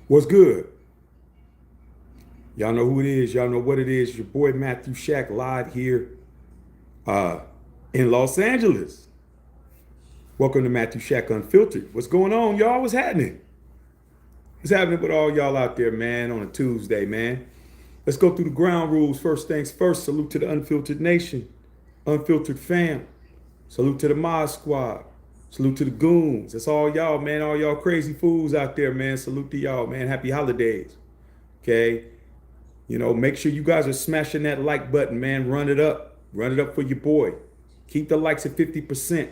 What's good? Y'all know who it is. Y'all know what it is. Your boy Matthew Shack live here uh, in Los Angeles. Welcome to Matthew Shack Unfiltered. What's going on, y'all? What's happening? What's happening with all y'all out there, man, on a Tuesday, man? Let's go through the ground rules. First things first, salute to the Unfiltered Nation, Unfiltered fam. Salute to the Mod Squad. Salute to the goons. That's all y'all, man. All y'all crazy fools out there, man. Salute to y'all, man. Happy holidays. Okay? Make sure you guys are smashing that like button, man. Run it up. Run it up for your boy. Keep the likes at 50%.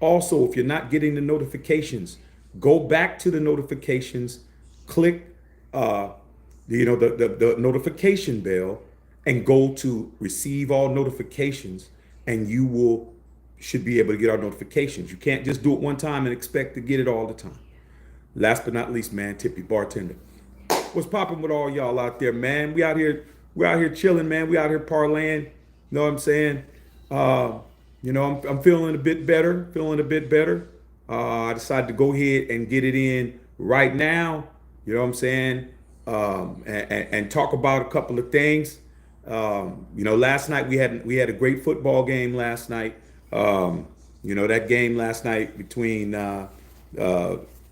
Also, if you're not getting the notifications, go back to the notifications, click the notification bell, and go to receive all notifications, and you should be able to get our notifications. You can't just do it one time and expect to get it all the time. Last but not least, man, Tippy Bartender. What's popping with all y'all out there, man? We're out here chilling, man. We out here parlaying. You know what I'm saying? I'm feeling a bit better. I decided to go ahead and get it in right now. You know what I'm saying? And talk about a couple of things. Last night we had a great football game last night. That game last night between the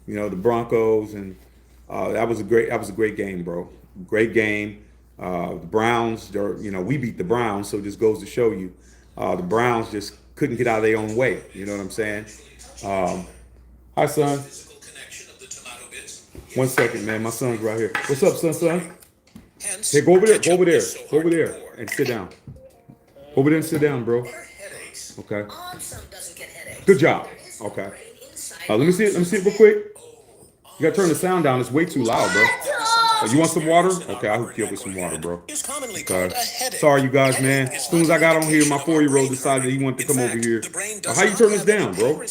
Broncos and that was a great game, bro. Great game. The Browns, we beat the Browns, so it just goes to show you, the Browns just couldn't get out of their own way. You know what I'm saying? Hi, son. One second, man. My son's right here. What's up, son? Hey, go over there. Go over there and sit down. Over there and sit down, bro. Okay. Good job. Okay. Let me see it. Real quick. You gotta turn the sound down. It's way too loud, bro. You want some water? Okay, I'll hook you up with some water, bro. Okay. Sorry, you guys, man. As soon as I got on here, my 4-year-old decided that he wanted to come over here. How you turn this down, bro?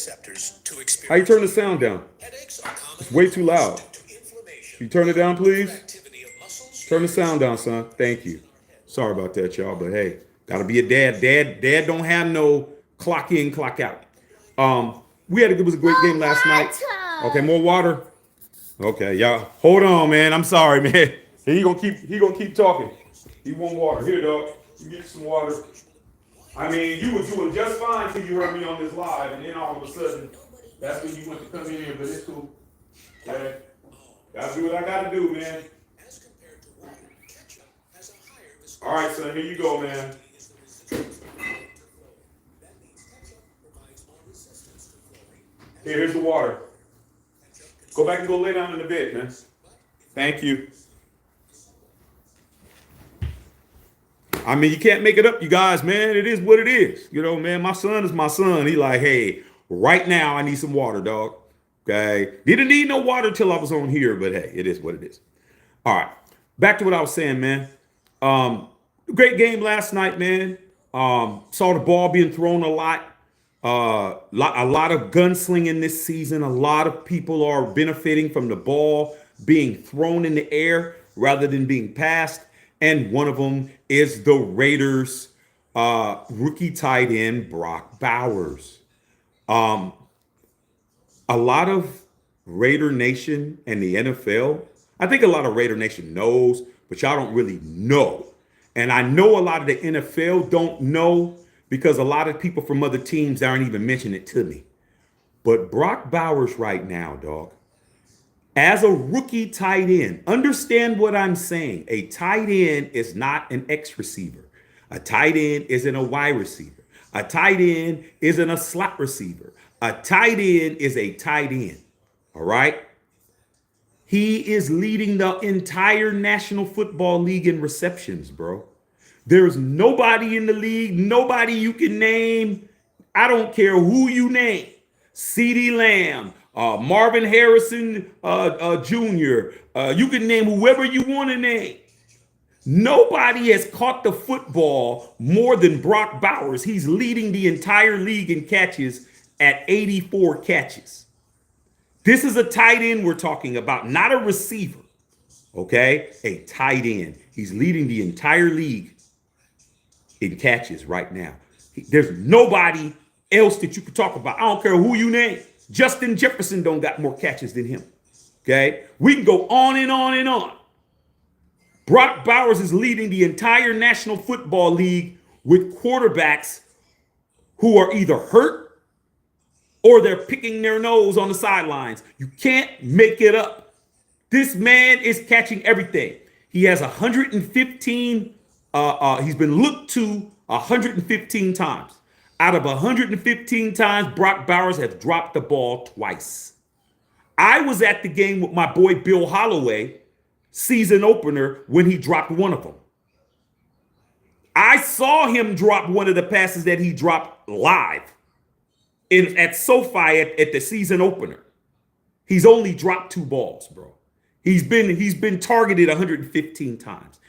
How you turn the sound down? It's way too loud. You turn it down, please? Turn the sound down, son. Thank you. Sorry about that, y'all, but hey, gotta be a dad. Dad don't have no clock in, clock out. It was a great game last night. Okay, more water. Okay, y'all. Hold on, man. I'm sorry, man. He gonna keep talking. He want water. Here, dog. You get some water. I mean, you were doing just fine till you heard me on this live, and then all of a sudden, that's when you went to come in here, but it's cool. Okay? Gotta do what I gotta do, man. All right, son. Here you go, man. Here's the water. Go back and go lay down in the bed, man. Thank you. I mean, you can't make it up, you guys, man. It is what it is. Man, my son is my son. He like, hey, right now I need some water, dog. Okay. Didn't need no water till I was on here, but hey, it is what it is. All right. Back to what I was saying, man. Great game last night, man. Saw the ball being thrown a lot. A lot of gunslinging this season. A lot of people are benefiting from the ball being thrown in the air rather than being passed. And one of them is the Raiders' rookie tight end, Brock Bowers. A lot of Raider Nation and the NFL, I think a lot of Raider Nation knows, but y'all don't really know. And I know a lot of the NFL don't know because a lot of people from other teams aren't even mentioning it to me. But Brock Bowers right now, dog, as a rookie tight end, understand what I'm saying. A tight end is not an X receiver. A tight end isn't a Y receiver. A tight end isn't a slot receiver. A tight end is a tight end. All right? He is leading the entire National Football League in receptions, bro. There's nobody in the league, nobody you can name. I don't care who you name. CeeDee Lamb, Marvin Harrison Jr. You can name whoever you want to name. Nobody has caught the football more than Brock Bowers. He's leading the entire league in catches at 84 catches. This is a tight end we're talking about, not a receiver. Okay? A tight end. He's leading the entire league in catches right now. There's nobody else that you could talk about. I don't care who you name. Justin Jefferson don't got more catches than him. Okay? We can go on and on and on. Brock Bowers is leading the entire National Football League with quarterbacks who are either hurt or they're picking their nose on the sidelines. You can't make it up. This man is catching everything. He has 115. He's been looked to 115 times. Out of 115 times, Brock Bowers has dropped the ball twice. I was at the game with my boy Bill Holloway, season opener, when he dropped one of them. I saw him drop one of the passes that he dropped live at SoFi at the season opener. He's only dropped 2 balls, bro. He's been targeted 115 times.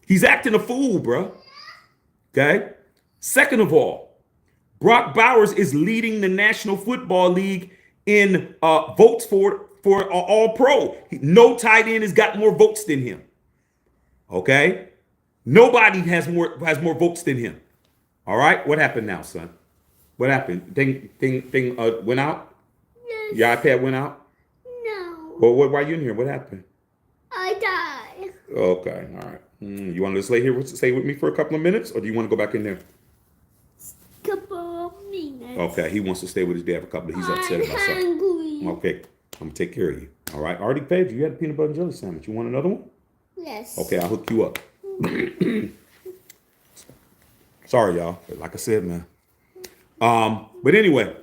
He's acting a fool, bro. Okay? Second of all, Brock Bowers is leading the National Football League in votes for All-Pro. No tight end has got more votes than him. Okay? Nobody has more votes than him. All right? What happened now, son? What happened? Thing went out? Yes. Your iPad went out? No. Well, why are you in here? What happened? I died. Okay, all right. You want to stay with me for a couple of minutes, or do you want to go back in there? Couple of minutes. Okay, he wants to stay with his dad for a couple of. He's upset about something. I'm hungry. Okay, I'm gonna take care of you. All right. I already paid you. You had a peanut butter and jelly sandwich. You want another one? Yes. Okay, I'll hook you up. Sorry, y'all. But like I said, man. But anyway.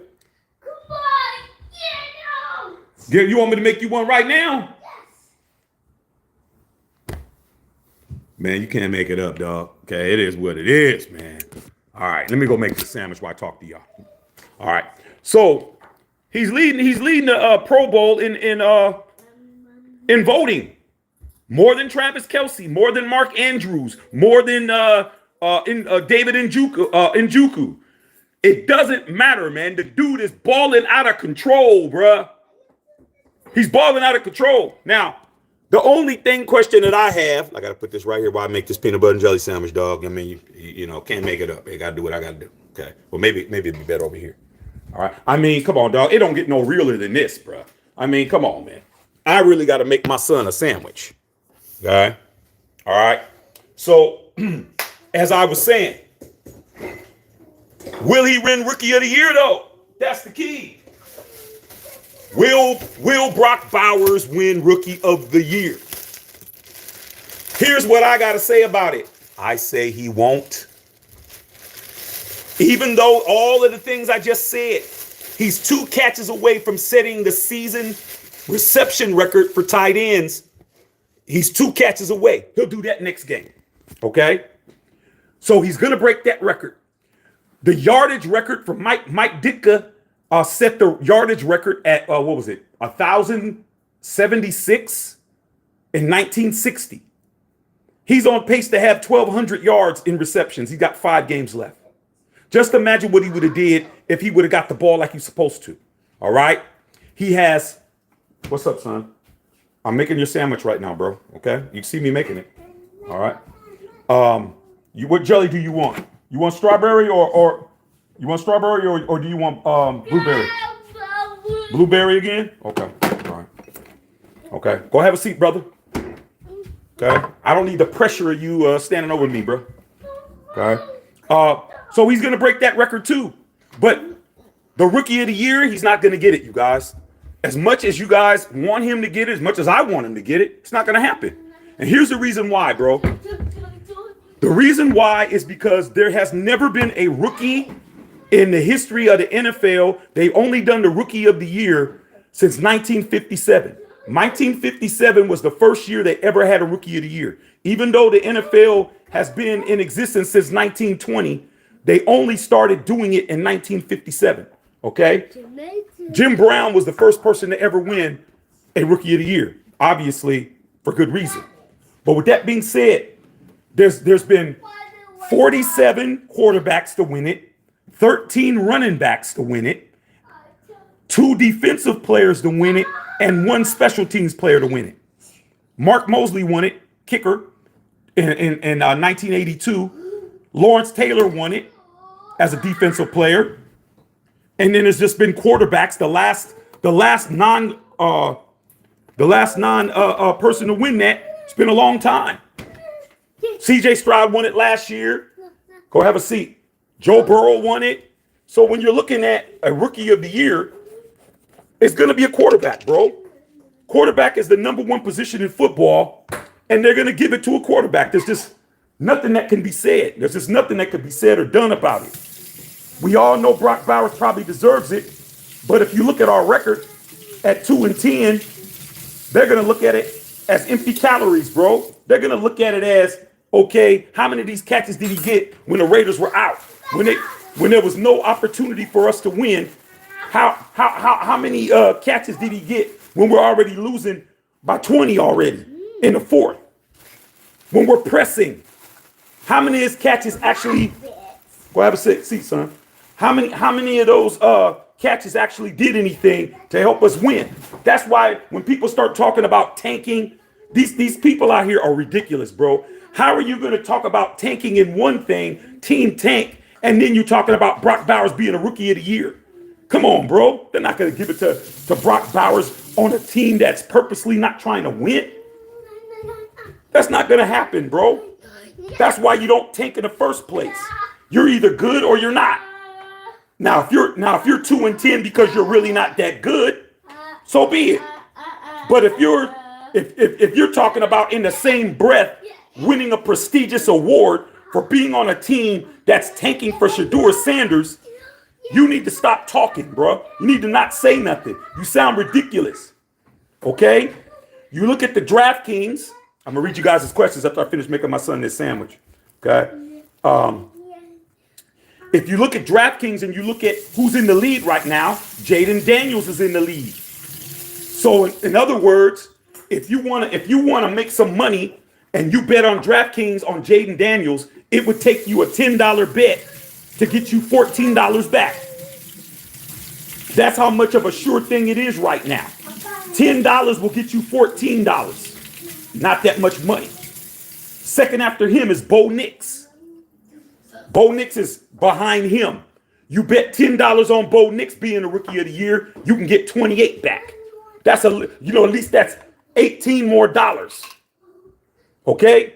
Goodbye. Yeah, no. You want me to make you one right now? Man, you can't make it up, dog. Okay, it is what it is, man. All right, let me go make the sandwich while I talk to y'all. All right, so he's leading the Pro Bowl in voting, more than Travis Kelce, more than Mark Andrews, more than David Njoku. It doesn't matter, man. The dude is balling out of control, bruh. He's balling out of control. Now, the only question that I have, I got to put this right here while I make this peanut butter and jelly sandwich, dog. I mean, you know, can't make it up. I got to do what I got to do. Okay. Well, maybe it'd be better over here. All right. I mean, come on, dog. It don't get no realer than this, bro. I mean, come on, man. I really got to make my son a sandwich. Okay. All right. So, as I was saying, will he win Rookie of the Year, though? That's the key. Will Brock Bowers win Rookie of the Year? Here's what I got to say about it. I say he won't. Even though all of the things I just said, he's 2 catches away from setting the season reception record for tight ends. He's 2 catches away. He'll do that next game. Okay? So he's going to break that record. The yardage record for Mike Ditka set the yardage record at, 1,076 in 1960. He's on pace to have 1,200 yards in receptions. He's got 5 games left. Just imagine what he would have did if he would have got the ball like he's supposed to. All right? He has, what's up, son? I'm making your sandwich right now, bro. Okay? You can see me making it. All right? What jelly do you want? You want strawberry or you want strawberry or do you want blueberry? Blueberry again? Okay. All right. Okay. Go have a seat, brother. Okay. I don't need the pressure of you standing over me, bro. Okay. So he's gonna break that record too. But the Rookie of the Year, he's not gonna get it, you guys. As much as you guys want him to get it, as much as I want him to get it, it's not gonna happen. And here's the reason why, bro. The reason why is because there has never been a rookie in the history of the NFL. They've only done the Rookie of the Year since 1957. 1957 was the first year they ever had a Rookie of the Year. Even though the NFL has been in existence since 1920, they only started doing it in 1957. Okay? Jim Brown was the first person to ever win a Rookie of the Year, obviously for good reason. But with that being said, there's been 47 quarterbacks to win it, 13 running backs to win it, 2 defensive players to win it, and 1 special teams player to win it. Mark Mosley won it, kicker, in 1982. Lawrence Taylor won it as a defensive player. And then it's just been quarterbacks. The last non person to win that. It's been a long time. CJ Stroud won it last year. Go have a seat. Joe Burrow won it. So when you're looking at a rookie of the year, it's going to be a quarterback, bro. Quarterback is the #1 position in football, and they're going to give it to a quarterback. There's just nothing that can be said. There's just nothing that can be said or done about it. We all know Brock Bowers probably deserves it, but if you look at our record at 2-10, they're going to look at it as empty calories, bro. They're going to look at it as, okay, how many of these catches did he get when the Raiders were out? When there was no opportunity for us to win, how many catches did he get when we're already losing by 20 already in the fourth? When we're pressing, how many of his catches actually? Go have a seat, son. How many of those catches actually did anything to help us win? That's why when people start talking about tanking, these people out here are ridiculous, bro. How are you going to talk about tanking in one thing, team tank, and then you're talking about Brock Bowers being a rookie of the year? Come on, bro. They're not going to give it to Brock Bowers on a team that's purposely not trying to win. That's not going to happen, bro. That's why you don't tank in the first place. You're either good or you're not. Now, if you're 2-10 because you're really not that good, so be it. But if you're talking about in the same breath winning a prestigious award for being on a team that's tanking for Shedeur Sanders, you need to stop talking, bro. You need to not say nothing. You sound ridiculous. Okay? You look at the DraftKings. I'm gonna read you guys' questions after I finish making my son this sandwich. Okay? If you look at DraftKings and you look at who's in the lead right now, Jaden Daniels is in the lead. So in other words, if you wanna make some money and you bet on DraftKings on Jaden Daniels, it would take you a $10 bet to get you $14 back. That's how much of a sure thing it is right now. $10 will get you $14. Not that much money. Second after him is Bo Nix. Bo Nix is behind him. You bet $10 on Bo Nix being a rookie of the year, you can get 28 back. That's at least that's $18 more. Okay?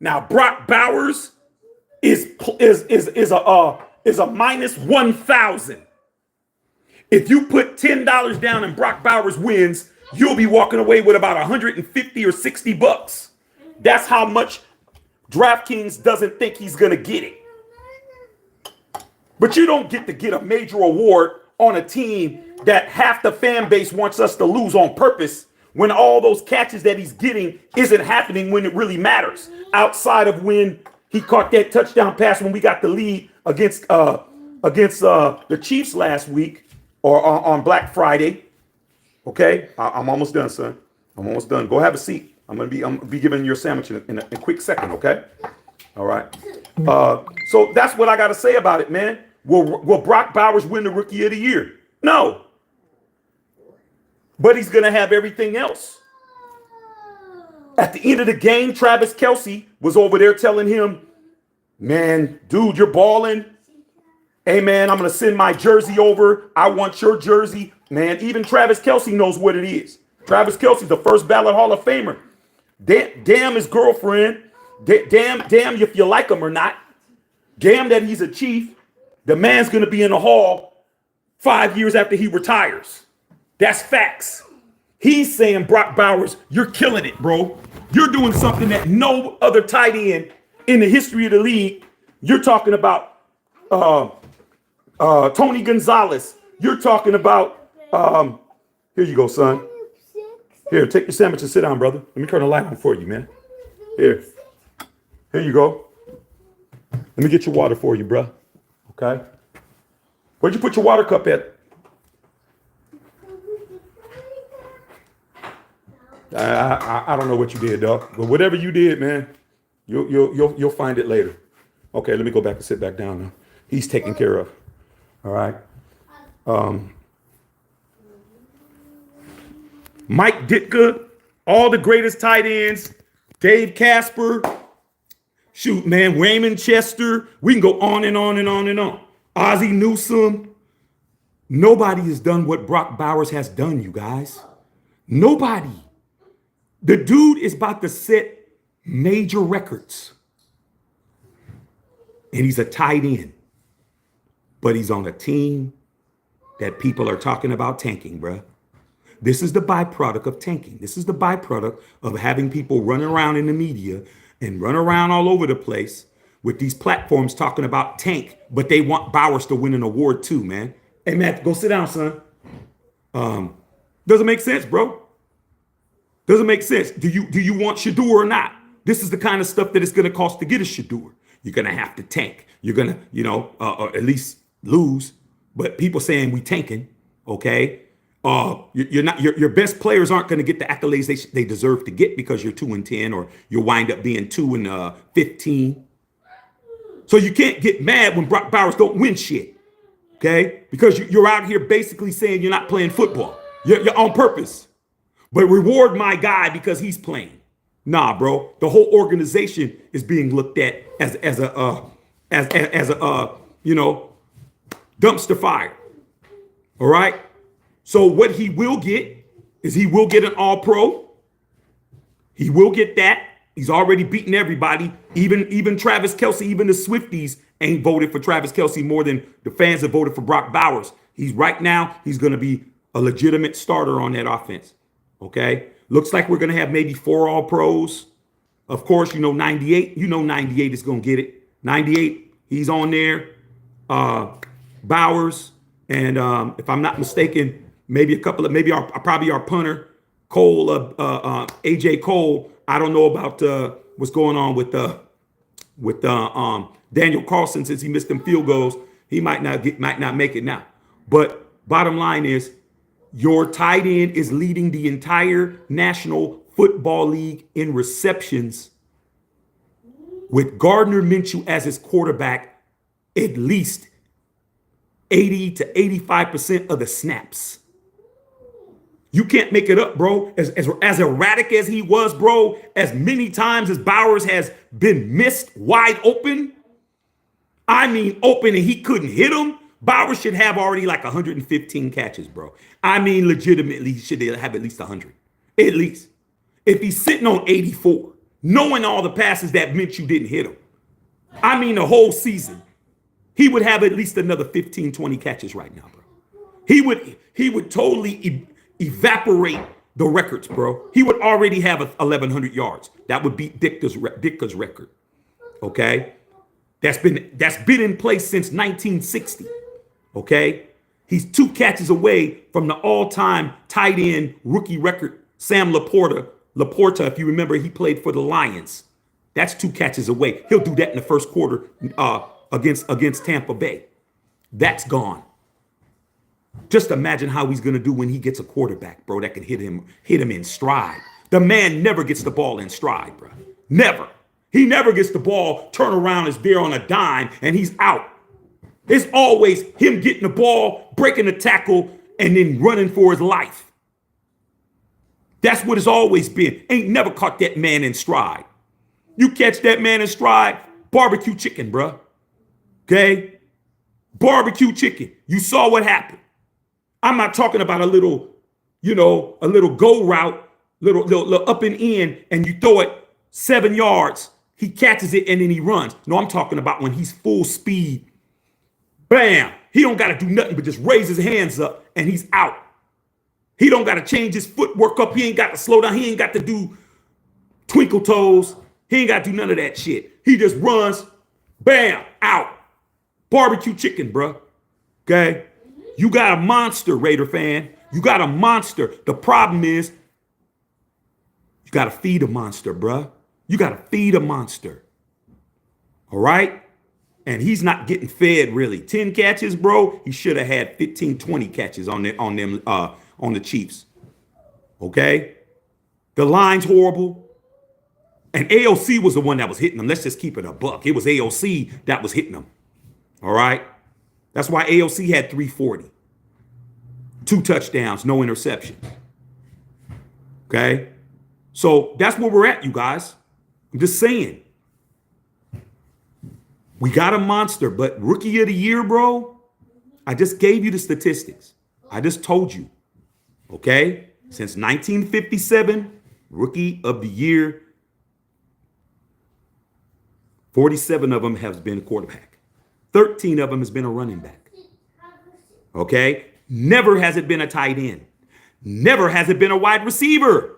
Now Brock Bowers is a minus 1,000. If you put $10 down and Brock Bowers wins, you'll be walking away with about 150 or 60 bucks. That's how much DraftKings doesn't think he's going to get it. But you don't get to get a major award on a team that half the fan base wants us to lose on purpose when all those catches that he's getting isn't happening when it really matters. Outside of when he caught that touchdown pass when we got the lead against the Chiefs last week or on Black Friday. Okay, I'm almost done, son. I'm almost done. Go have a seat. I'm gonna be giving you a sandwich in a quick second. Okay. All right. So that's what I got to say about it, man. Will Brock Bowers win the Rookie of the Year? No. But he's gonna have everything else. At the end of the game, Travis Kelce was over there telling him, "Man, dude, you're balling. Hey, man, I'm going to send my jersey over. I want your jersey." Man, even Travis Kelce knows what it is. Travis Kelce's the first ballot Hall of Famer. Damn his girlfriend. Damn if you like him or not. Damn that he's a chief. The man's going to be in the hall 5 years after he retires. That's facts. He's saying, Brock Bowers, you're killing it, bro. You're doing something that no other tight end in the history of the league. You're talking about Tony Gonzalez. You're talking about, here you go, son. Here, take your sandwich and sit down, brother. Let me turn the light on for you, man. Here you go. Let me get your water for you, bro. Okay. Where'd you put your water cup at? I don't know what you did, dog. But whatever you did, man, you'll find it later. Okay, let me go back and sit back down now. He's taken care of. All right. Mike Ditka, all the greatest tight ends, Dave Casper, shoot, man, Raymond Chester. We can go on and on and on and on. Ozzie Newsome. Nobody has done what Brock Bowers has done, you guys. Nobody. The dude is about to set major records. And he's a tight end. But he's on a team that people are talking about tanking, bruh. This is the byproduct of tanking. This is the byproduct of having people run around in the media and run around all over the place with these platforms talking about tank, but they want Bowers to win an award too, man. Hey, Matt, go sit down, son. Doesn't make sense, bro. Doesn't make sense. Do you want Shador or not? This is the kind of stuff that it's going to cost to get a Shador. You're going to have to tank. You're going to, or at least lose. But people saying we tanking, okay? You're not. Your best players aren't going to get the accolades they deserve to get because you're 2-10, or you'll wind up being 2-15. So you can't get mad when Brock Bowers don't win shit, okay? Because you're out here basically saying you're not playing football. You're on purpose. But reward my guy because he's playing. Nah, bro. The whole organization is being looked at as a dumpster fire. All right. So what he will get is he will get an All-Pro. He will get that. He's already beaten everybody. Even Travis Kelce, even the Swifties ain't voted for Travis Kelce more than the fans have voted for Brock Bowers. He's going to be a legitimate starter on that offense. Okay. Looks like we're going to have maybe 4 All-Pros. Of course, 98. 98 is going to get it. 98, he's on there. Bowers. And if I'm not mistaken, probably our punter, Cole, AJ Cole. I don't know about what's going on with Daniel Carlson since he missed them field goals. He might not make it now. But bottom line is, your tight end is leading the entire National Football League in receptions with Gardner Minshew as his quarterback, at least 80 to 85% of the snaps. You can't make it up, bro. As erratic as he was, bro, as many times as Bowers has been missed wide open, I mean open, and he couldn't hit him, Bowers should have already like 115 catches, bro. I mean, legitimately, he should have at least 100. At least. If he's sitting on 84, knowing all the passes that Minshew didn't hit him, I mean, the whole season, he would have at least another 15, 20 catches right now, bro. He would totally evaporate the records, bro. He would already have 1,100 yards. That would beat Ditka's record. Okay? That's been in place since 1960. Okay? He's 2 catches away from the all-time tight end rookie record, Sam Laporta, if you remember, he played for the Lions. That's 2 catches away. He'll do that in the first quarter against Tampa Bay. That's gone. Just imagine how he's going to do when he gets a quarterback, bro, that can hit him in stride. The man never gets the ball in stride, bro. Never. He never gets the ball, turn around, is there on a dime, and he's out. It's always him getting the ball, breaking the tackle, and then running for his life. That's what it's always been. Ain't never caught that man in stride. You catch that man in stride, barbecue chicken, bro. Okay? Barbecue chicken. You saw what happened. I'm not talking about a little go route, little up and in, and you throw it 7 yards. He catches it and then he runs. No, I'm talking about when he's full speed. Bam. He don't got to do nothing but just raise his hands up and he's out. He don't got to change his footwork up. He ain't got to slow down. He ain't got to do twinkle toes. He ain't got to do none of that shit. He just runs. Bam. Out. Barbecue chicken, bro. Okay? You got a monster, Raider fan. You got a monster. The problem is you got to feed a monster, bro. You got to feed a monster. All right? And he's not getting fed really. 10 catches, bro. He should have had 15, 20 catches on the Chiefs. Okay? The line's horrible. And AOC was the one that was hitting them. Let's just keep it a buck. It was AOC that was hitting them. All right? That's why AOC had 340. 2 touchdowns, no interception. Okay? So that's where we're at, you guys. I'm just saying. We got a monster, but rookie of the year, bro, I just gave you the statistics. I just told you, okay? Since 1957, rookie of the year, 47 of them have been a quarterback. 13 of them has been a running back. Okay? Never has it been a tight end. Never has it been a wide receiver.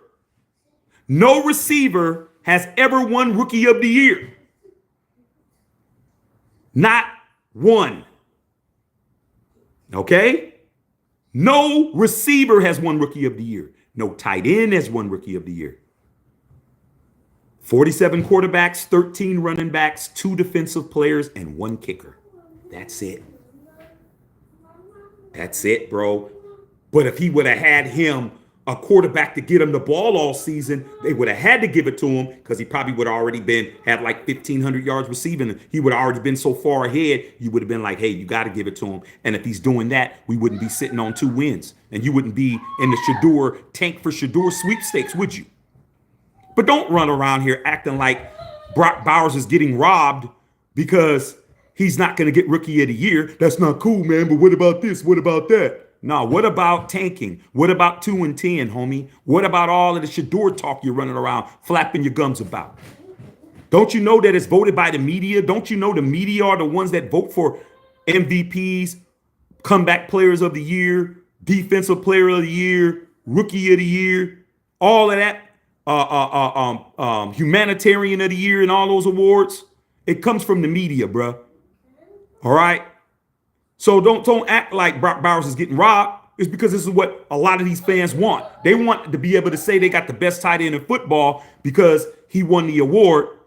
No receiver has ever won rookie of the year. Not one. Okay? No receiver has won rookie of the year. No tight end has won rookie of the year. 47 quarterbacks, 13 running backs, 2 defensive players, and 1 kicker. That's it. That's it, bro. But if he would have had him a quarterback to get him the ball all season, they would have had to give it to him because he probably would have already had like 1,500 yards receiving. He would have already been so far ahead, you would have been like, hey, you got to give it to him. And if he's doing that, we wouldn't be sitting on 2 wins. And you wouldn't be in the Shador tank for Shador sweepstakes, would you? But don't run around here acting like Brock Bowers is getting robbed because he's not going to get rookie of the year. That's not cool, man. But what about this? What about that? No, what about tanking? What about 2-10, homie? What about all of the Shador talk you're running around flapping your gums about? Don't you know that it's voted by the media? Don't you know the media are the ones that vote for MVPs, comeback players of the year, defensive player of the year, rookie of the year, all of that, humanitarian of the year and all those awards? It comes from the media, bruh. All right? So don't act like Brock Bowers is getting robbed. It's because this is what a lot of these fans want. They want to be able to say they got the best tight end in football because he won the award.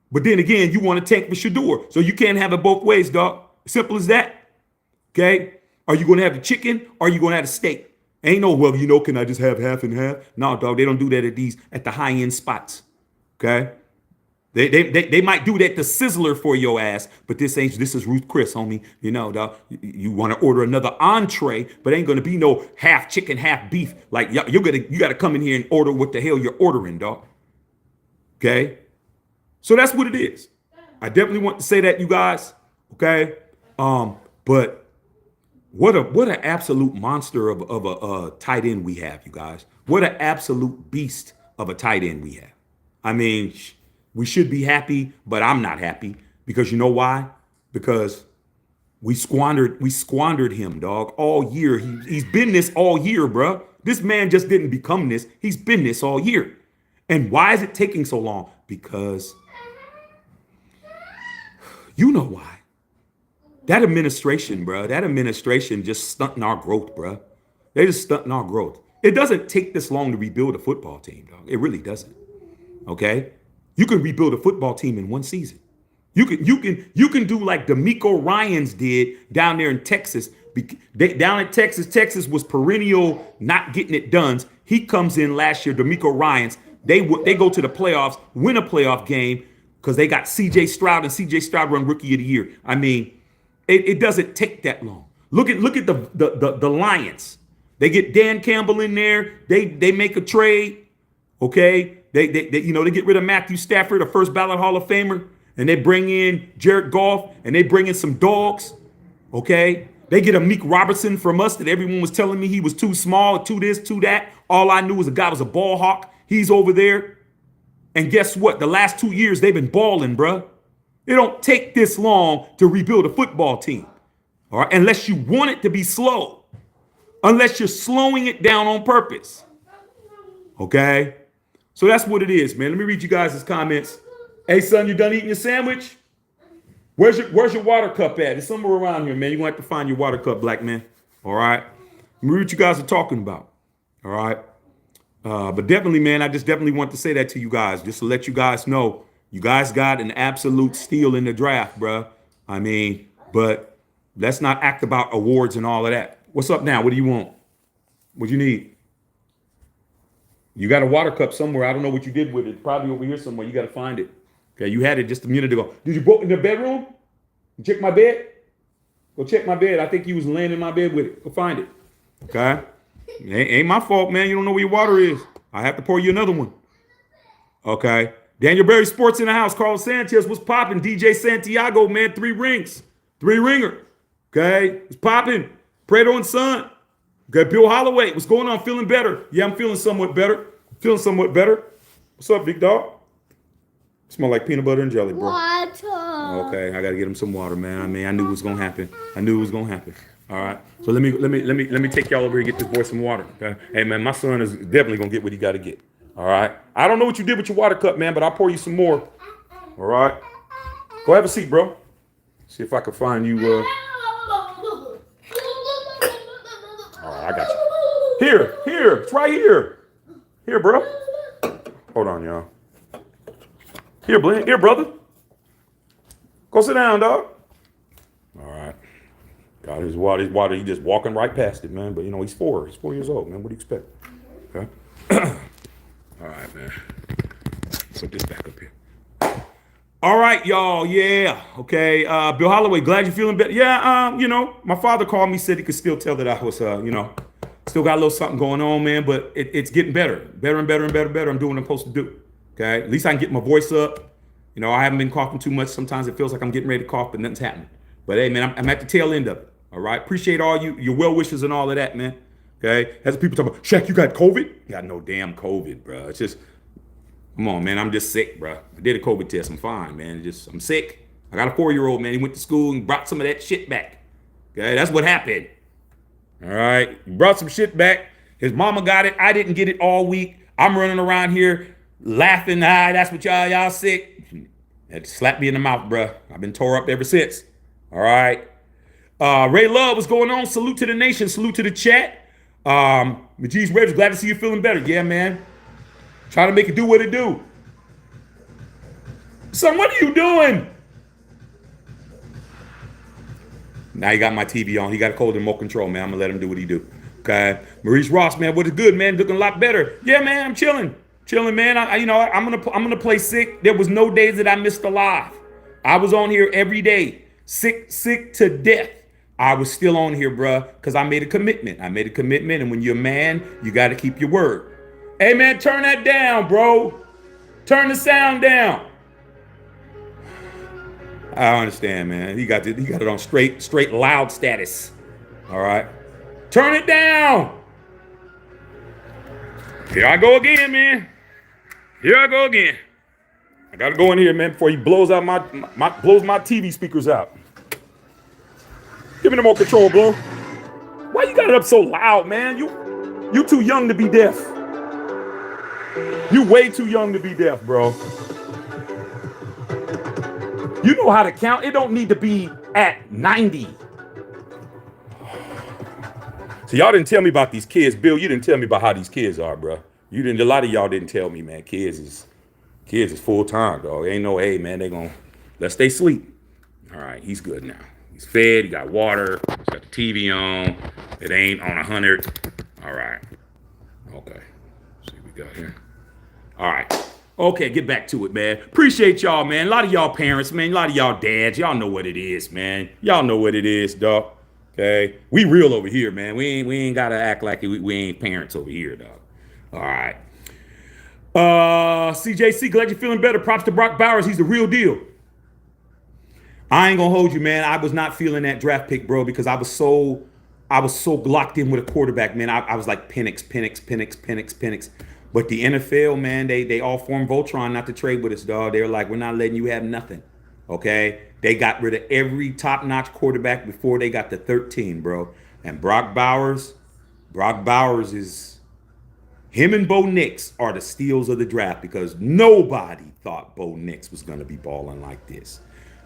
But then again, you want to tank for Shador. So you can't have it both ways, dog. Simple as that. Okay? Are you going to have the chicken or are you going to have the steak? Ain't no, well, can I just have half and half? No, dog, they don't do that at the high-end spots. Okay? They might do that to Sizzler for your ass, but this is Ruth Chris, homie. Dog, you want to order another entree, but ain't gonna be no half chicken, half beef. Like you gotta come in here and order what the hell you're ordering, dog. Okay, so that's what it is. I definitely want to say that, you guys. Okay, but what an absolute monster of a tight end we have, you guys. What an absolute beast of a tight end we have. I mean. We should be happy, but I'm not happy because you know why? Because we squandered him, dog, all year. He's been this all year, bro. This man just didn't become this. He's been this all year. And why is it taking so long? Because you know why. That administration, bro, just stunting our growth, bro. They just stunting our growth. It doesn't take this long to rebuild a football team, dog. It really doesn't. Okay? You can rebuild a football team in 1 season. You can do like D'Amico Ryans did down there in Texas. Down in Texas was perennial not getting it done. He comes in last year, D'Amico Ryans. They go to the playoffs, win a playoff game because they got C.J. Stroud, and C.J. Stroud run rookie of the year. I mean, it doesn't take that long. Look at the Lions. They get Dan Campbell in there. They make a trade. Okay. They get rid of Matthew Stafford, a first ballot Hall of Famer, and they bring in Jared Goff, and they bring in some dogs, okay? They get a Meek Robertson from us that everyone was telling me he was too small, too this, too that. All I knew was the guy was a ball hawk. He's over there. And guess what? The last 2 years, they've been balling, bruh. It don't take this long to rebuild a football team, all right? Unless you want it to be slow, unless you're slowing it down on purpose, okay? So that's what it is, man. Let me read you guys' comments. Hey, son, you done eating your sandwich? Where's your water cup at? It's somewhere around here, man. You're going to have to find your water cup, black man. All right? Let me read what you guys are talking about. All right? But definitely, man, I just definitely want to say that to you guys, just to let you guys know, you guys got an absolute steal in the draft, bruh. I mean, but let's not act about awards and all of that. What's up now? What do you want? What do you need? You got a water cup somewhere. I don't know what you did with it. Probably over here somewhere. You got to find it. Okay, you had it just a minute ago. Did you go in the bedroom? You check my bed? Go check my bed. I think you was laying in my bed with it. Go find it. Okay? Ain't my fault, man. You don't know where your water is. I have to pour you another one. Okay? Daniel Berry Sports in the house. Carlos Sanchez was popping. DJ Santiago, man, 3 rings. 3-ringer. Okay? It's popping. Preto and Son. Okay, Bill Holloway. What's going on? Feeling better? Yeah, I'm feeling somewhat better. What's up, big dog? Smell like peanut butter and jelly, bro. Water. Okay, I gotta get him some water, man. I mean, I knew it was gonna happen. All right. So let me take y'all over here and get this boy some water. Okay? Hey man, my son is definitely gonna get what he gotta get. All right. I don't know what you did with your water cup, man, but I'll pour you some more. All right. Go have a seat, bro. See if I can find you. All right, I got you. Here, it's right here. Here, bro. Hold on, y'all. Here, brother. Go sit down, dog. All right. Got his water. He just walking right past it, man. But you know, he's 4. He's 4 years old, man. What do you expect? Okay. All right, man. Put this back up here. All right, y'all. Yeah. Okay. Bill Holloway, glad you're feeling better. Yeah. You know, my father called me, said he could still tell that I was, still got a little something going on, man. But it's getting better. Better. I'm doing what I'm supposed to do. Okay. At least I can get my voice up. You know, I haven't been coughing too much. Sometimes it feels like I'm getting ready to cough, but nothing's happening. But hey, man, I'm at the tail end of it. All right. Appreciate all your well wishes and all of that, man. Okay. As people talk about, Shaq, you got COVID? You got no damn COVID, bro. It's just, come on, man. I'm just sick, bro. I did a COVID test. I'm fine, man. I'm sick. I got a 4-year-old, man. He went to school and brought some of that shit back. Okay. That's what happened. All right. He brought some shit back. His mama got it. I didn't get it all week. I'm running around here laughing. That's what y'all sick. Had to slap me in the mouth, bro. I've been tore up ever since. All right. Ray Love, what's going on? Salute to the nation. Salute to the chat. Majee's Rebs, glad to see you feeling better. Yeah, man. Trying to make it do what it do. Son, what are you doing? Now he got my TV on. He got a cold remote control, man. I'm gonna let him do what he do. Okay. Maurice Ross, man, what is good, man? Looking a lot better. Yeah, man, I'm chilling, man. I'm gonna play sick. There was no days that I missed alive. I was on here every day, sick to death. I was still on here, bruh, because I made a commitment. And when you're a man, you got to keep your word. Hey, man, turn that down, bro. Turn the sound down. I understand, man. He got it on straight loud status. All right. Turn it down. Here I go again, man. I got to go in here, man, before he blows out my TV speakers out. Give me the more control, bro. Why you got it up so loud, man? You too young to be deaf. You way too young to be deaf, bro. You know how to count. It don't need to be at 90. So y'all didn't tell me about these kids. Bill, you didn't tell me about how these kids are, bro. You didn't. A lot of y'all didn't tell me, man. Kids is full time, dog. Ain't no, hey, man, let's stay asleep. All right, he's good now. He's fed, he got water, he's got the TV on. It ain't on 100. All right. Okay. Let's see what we got here. All right. Okay, get back to it, man. Appreciate y'all, man. A lot of y'all parents, man. A lot of y'all dads. Y'all know what it is, man. Y'all know what it is, dog. Okay? We real over here, man. We ain't gotta act like we ain't parents over here, dog. All right. CJC, glad you're feeling better. Props to Brock Bowers. He's the real deal. I ain't gonna hold you, man. I was not feeling that draft pick, bro, because I was so locked in with a quarterback, man. I was like Penix. But the NFL, man, they all formed Voltron not to trade with us, dog. They were like, we're not letting you have nothing. Okay? They got rid of every top-notch quarterback before they got to 13, bro. And Brock Bowers is, him and Bo Nix are the steals of the draft because nobody thought Bo Nix was gonna be balling like this.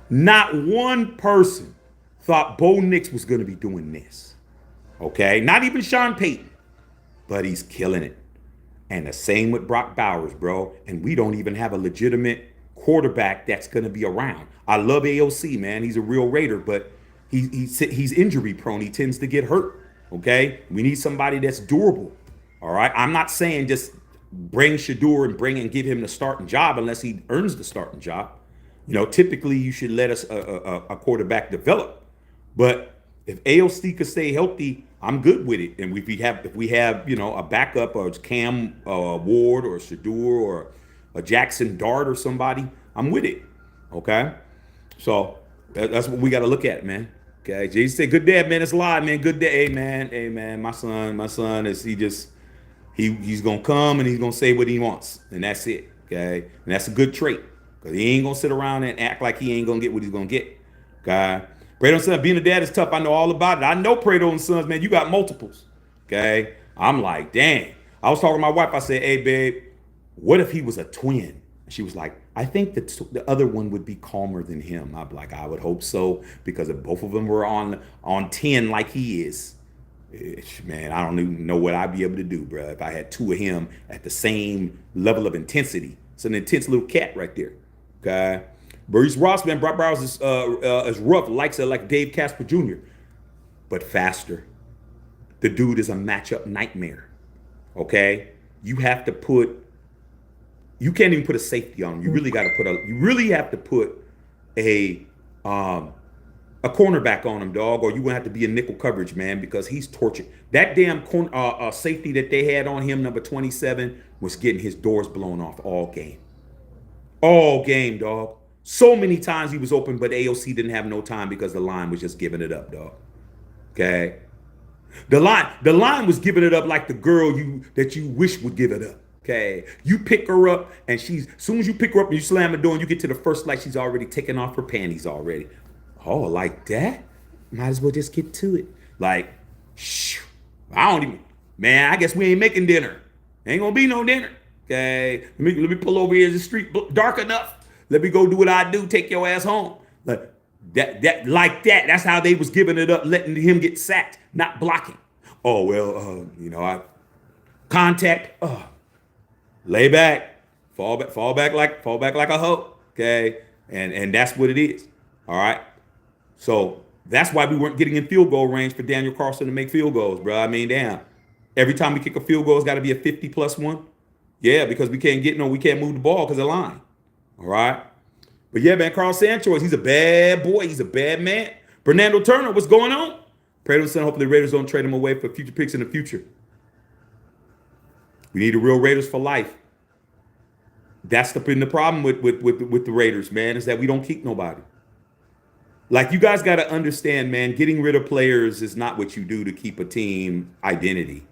Not one person thought Bo Nix was going to be doing this. Okay? Not even Sean Payton. But he's killing it. And the same with Brock Bowers, bro. And we don't even have a legitimate quarterback that's going to be around. I love AOC, man. He's a real Raider, but he's injury prone. He tends to get hurt. Okay? We need somebody that's durable. All right? I'm not saying just bring Shador and give him the starting job unless he earns the starting job. You know, typically you should let us a quarterback develop. But if AOC could stay healthy, I'm good with it. And if we have, you know, a backup or Cam Ward or Shador or, a Jackson Dart or somebody, I'm with it. Okay. So that's what we got to look at, man. Okay. Jesus said, good dad, man. It's live, man. Good day. Hey, man. Hey, man. My son is, he's going to come and he's going to say what he wants. And that's it. Okay. And that's a good trait because he ain't going to sit around and act like he ain't going to get what he's going to get. Okay. Pray Son, being a dad is tough. I know all about it. I know Pray Sons, man. You got multiples. Okay. I'm like, dang. I was talking to my wife. I said, hey, babe, what if he was a twin? She was like, I think that the other one would be calmer than him. I'm like, I would hope so, because if both of them were on 10 like he is, man, I don't even know what I'd be able to do, bro. If I had two of him at the same level of intensity. It's an intense little cat right there. Okay. Maurice Ross, man, Brock Bowers is rough, likes it like Dave Casper Jr., but faster. The dude is a matchup nightmare. Okay. You have to you can't even put a safety on him. You really got to you really have to put a cornerback on him, dog, or you're gonna have to be in nickel coverage, man, because he's tortured. That damn safety that they had on him, number 27, was getting his doors blown off all game. All game, dog. So many times he was open, but AOC didn't have no time because the line was just giving it up, dog. Okay. The line was giving it up like the girl that you wish would give it up. Okay, you pick her up, and as soon as you pick her up and you slam the door and you get to the first light, she's already taken off her panties already. Oh, like that? Might as well just get to it. Like, I don't even, man, I guess we ain't making dinner. Ain't gonna be no dinner. Okay, let me pull over here to the street, dark enough. Let me go do what I do, take your ass home. Like that's how they was giving it up, letting him get sacked, not blocking. Oh, well, I contact, lay back, fall back like a hoe. Okay. And that's what it is. All right. So that's why we weren't getting in field goal range for Daniel Carlson to make field goals, bro. I mean, damn. Every time we kick a field goal, it's got to be a 50+1. Yeah, because we can't move the ball because of the line. All right. But yeah, man, Carl Sanchez, he's a bad boy. He's a bad man. Bernardo Turner, what's going on? Pray to the Son, hopefully the Raiders don't trade him away for future picks in the future. We need the real Raiders for life. That's been the problem with the Raiders, man, is that we don't keep nobody. Like, you guys got to understand, man, getting rid of players is not what you do to keep a team identity.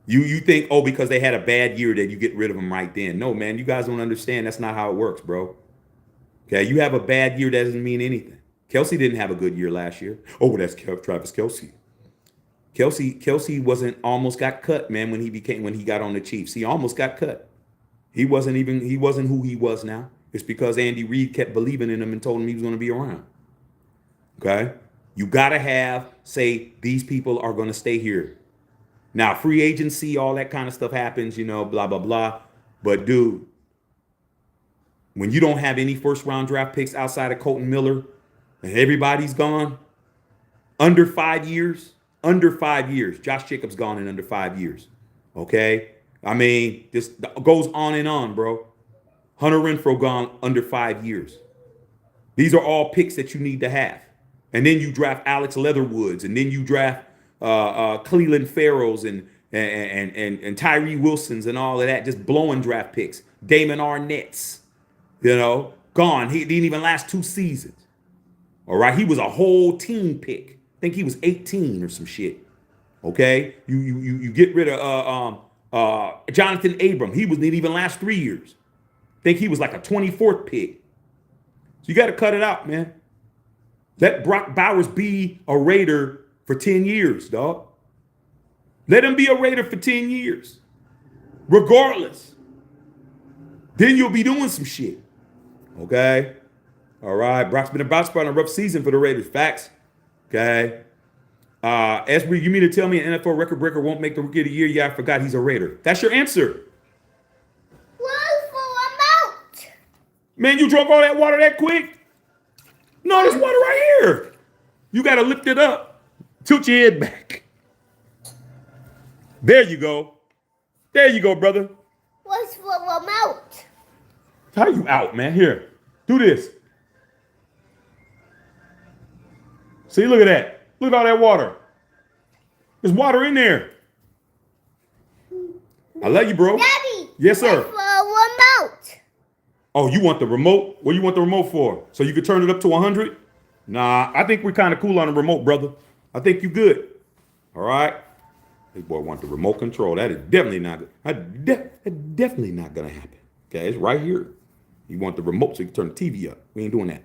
You think, because they had a bad year that you get rid of them right then. No, man, you guys don't understand. That's not how it works, bro. Okay, you have a bad year, that doesn't mean anything. Kelsey didn't have a good year last year. Oh, that's Travis Kelsey. Kelsey almost got cut, man, when he got on the Chiefs. He almost got cut. He wasn't who he was now. It's because Andy Reid kept believing in him and told him he was going to be around. Okay? You got to say these people are going to stay here. Now, free agency, all that kind of stuff happens, blah, blah, blah. But, dude, when you don't have any first-round draft picks outside of Colton Miller and everybody's gone, under 5 years, Josh Jacobs gone in under 5 years. Okay? I mean, this goes on and on, bro. Hunter Renfrow gone under 5 years. These are all picks that you need to have. And then you draft Alex Leatherwoods, and then you draft Cleveland Farrells and Tyree Wilsons and all of that, just blowing draft picks. Damon Arnett's, gone. He didn't even last 2 seasons. All right, he was a whole team pick. I think he was 18 or some shit. Okay, you get rid of Jonathan Abram. He didn't even last 3 years. I think he was like a 24th pick. So you got to cut it out, man. Let Brock Bowers be a Raider for 10 years, dog. Let him be a Raider for 10 years. Regardless. Then you'll be doing some shit. Okay? All right. Brock's been about to spot on a rough season for the Raiders. Facts. Okay? Esbree, you mean to tell me an NFL record breaker won't make the Rookie of the Year? Yeah, I forgot he's a Raider. That's your answer. I'm out. Man, you drank all that water that quick? No, there's water right here. You got to lift it up. Tilt your head back. There you go. There you go, brother. I'm out. How you out, man? Here, do this. See, look at that. Look at all that water. There's water in there. I love you, bro. Daddy. Yes, sir. I'm out. Oh, you want the remote? What do you want the remote for? So you could turn it up to 100? Nah, I think we're kind of cool on the remote, brother. I think you good. All right. This boy want the remote control. That is definitely not good. That's definitely not gonna happen. Okay, it's right here. You want the remote so you can turn the TV up. We ain't doing that.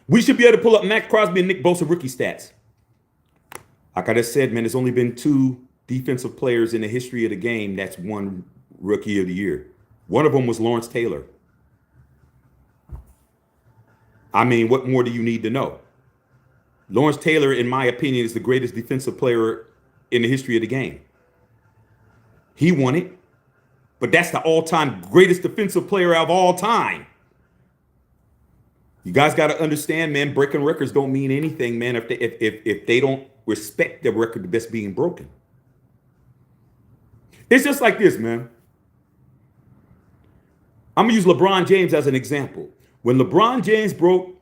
We should be able to pull up Max Crosby and Nick Bosa rookie stats. Like I just said, man, there's only been 2 defensive players in the history of the game that's won Rookie of the Year. One of them was Lawrence Taylor. I mean, what more do you need to know? Lawrence Taylor, in my opinion, is the greatest defensive player in the history of the game. He won it, but that's the all-time greatest defensive player of all time. You guys got to understand, man, breaking records don't mean anything, man, if they don't respect the record that's being broken. It's just like this, man. I'm going to use LeBron James as an example. When LeBron James broke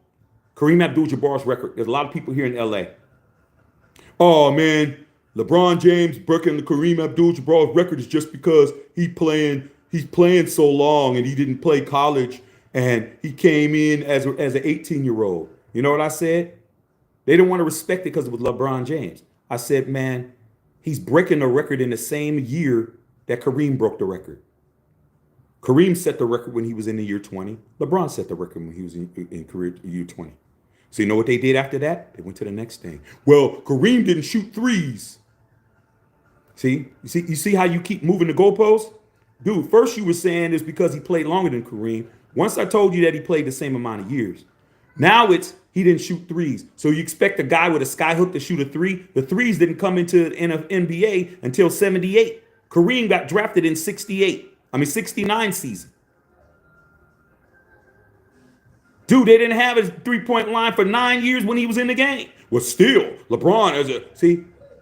Kareem Abdul-Jabbar's record, there's a lot of people here in LA. Oh, man, LeBron James breaking the Kareem Abdul-Jabbar's record is just because he's playing so long and he didn't play college and he came in as an 18-year-old. You know what I said? They didn't want to respect it because it was LeBron James. I said, man, he's breaking the record in the same year that Kareem broke the record. Kareem set the record when he was in the year 20. LeBron set the record when he was in career year 20. So you know what they did after that? They went to the next thing. Well, Kareem didn't shoot threes. You see how you keep moving the goalposts? Dude, first you were saying it's because he played longer than Kareem. Once I told you that he played the same amount of years. Now it's he didn't shoot threes. So you expect a guy with a skyhook to shoot a three? The threes didn't come into the NBA until 78. Kareem got drafted in 69 season. Dude, they didn't have his three-point line for 9 years when he was in the game. Well, still, LeBron,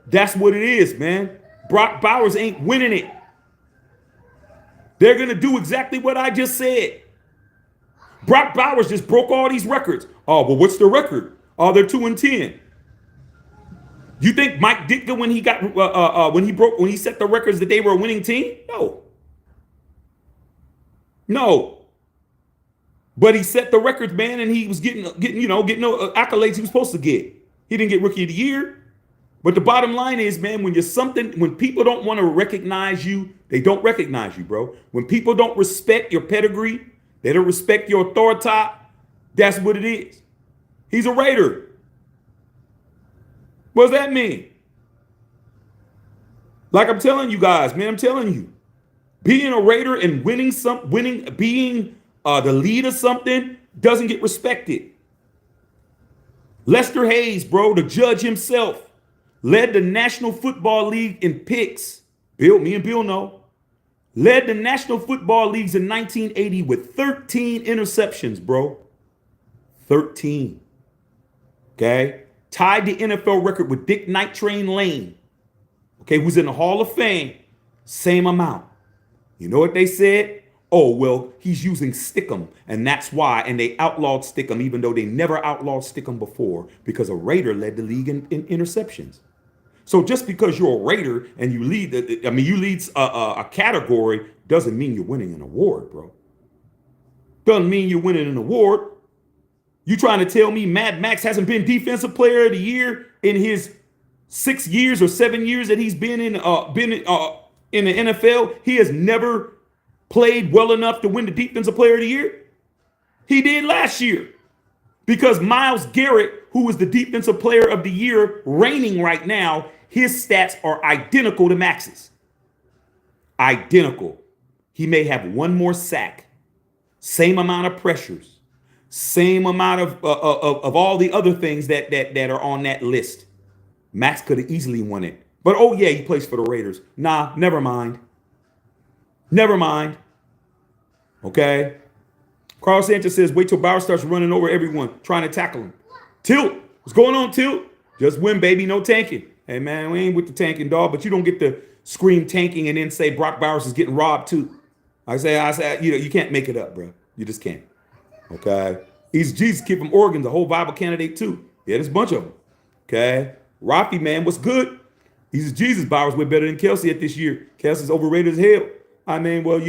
that's what it is, man. Brock Bowers ain't winning it. They're going to do exactly what I just said. Brock Bowers just broke all these records. Oh, but what's the record? Oh, they're 2-10. You think Mike Ditka, when he got when he set the records, that they were a winning team? No. But he set the records, man, and he was getting accolades he was supposed to get. He didn't get Rookie of the Year. But the bottom line is, man, when people don't want to recognize you, they don't recognize you, bro. When people don't respect your pedigree, they don't respect your authority, that's what it is. He's a Raider. What does that mean? Like I'm telling you guys, man, I'm telling you, being a Raider and being the lead of something doesn't get respected. Lester Hayes, bro, the judge himself, led the National Football League in picks. Me and Bill know. Led the National Football Leagues in 1980 with 13 interceptions, bro. 13. Okay? Tied the NFL record with Dick Night Train Lane. Okay, who's in the Hall of Fame. Same amount. You know what they said? Oh, well, he's using Stickum, and that's why. And they outlawed Stickum, even though they never outlawed Stickum before, because a Raider led the league in interceptions. So just because you're a Raider and you lead a category doesn't mean you're winning an award, bro. Doesn't mean you're winning an award. You trying to tell me Mad Max hasn't been Defensive Player of the Year in his 6 years or 7 years that he's been in the NFL? He has never played well enough to win the Defensive Player of the Year. He did last year because Myles Garrett, who is the Defensive Player of the Year reigning right now, his stats are identical to Max's. Identical. He may have one more sack, same amount of pressures, same amount of all the other things that are on that list. Max could have easily won it. But oh yeah, he plays for the Raiders. Nah, never mind. Never mind. Okay. Carl Sanchez says, wait till Bauer starts running over everyone, trying to tackle him. Tilt. What's going on, Tilt? Just win, baby. No tanking. Hey, man, we ain't with the tanking, dog, but you don't get to scream tanking and then say Brock Bowers is getting robbed, too. I say, you can't make it up, bro. You just can't. Okay. He's Jesus Kid from Oregon, the whole Bible candidate, too. Yeah, there's a bunch of them. Okay. Rafi, man, what's good? He's a Jesus. Bowers way better than Kelsey at this year. Kelsey's overrated as hell. I mean, well,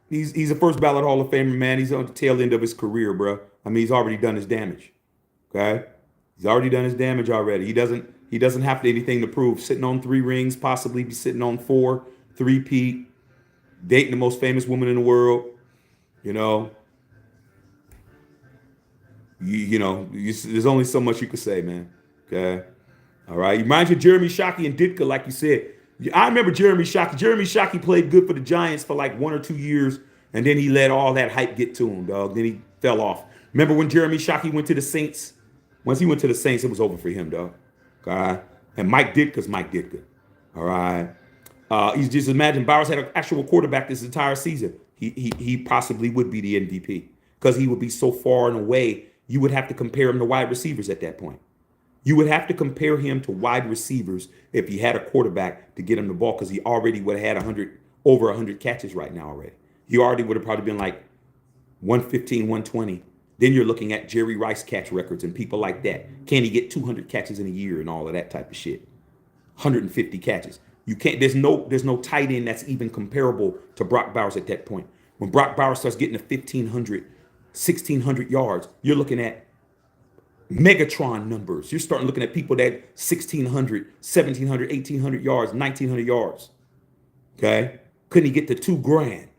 he's a first ballot Hall of Famer, man. He's on the tail end of his career, bro. I mean, he's already done his damage. Okay, he's already done his damage already. He doesn't have anything to prove. Sitting on 3 rings, possibly be sitting on 4, 3-peat, dating the most famous woman in the world. You know, there's only so much you can say, man. Okay, all right. You reminds you of Jeremy Shockey and Ditka, like you said. I remember Jeremy Shockey. Jeremy Shockey played good for the Giants for like 1 or 2 years, and then he let all that hype get to him, dog. Then he fell off. Remember when Jeremy Shockey went to the Saints? Once he went to the Saints, it was over for him, dog. All right. And Mike Ditka's Mike Ditka. All right. He's just imagine Bowers had an actual quarterback this entire season. He possibly would be the MVP because he would be so far and away. You would have to compare him to wide receivers at that point. You would have to compare him to wide receivers if he had a quarterback to get him the ball because he already would have had over 100 catches right now already. He already would have probably been like 115, 120. Then you're looking at Jerry Rice catch records and people like that. Can he get 200 catches in a year and all of that type of shit? 150 catches. You can't. There's no tight end that's even comparable to Brock Bowers at that point. When Brock Bowers starts getting to 1,500, 1,600 yards, you're looking at Megatron numbers. You're starting looking at people that 1,600, 1,700, 1,800 yards, 1,900 yards. Okay? Couldn't he get to $2,000?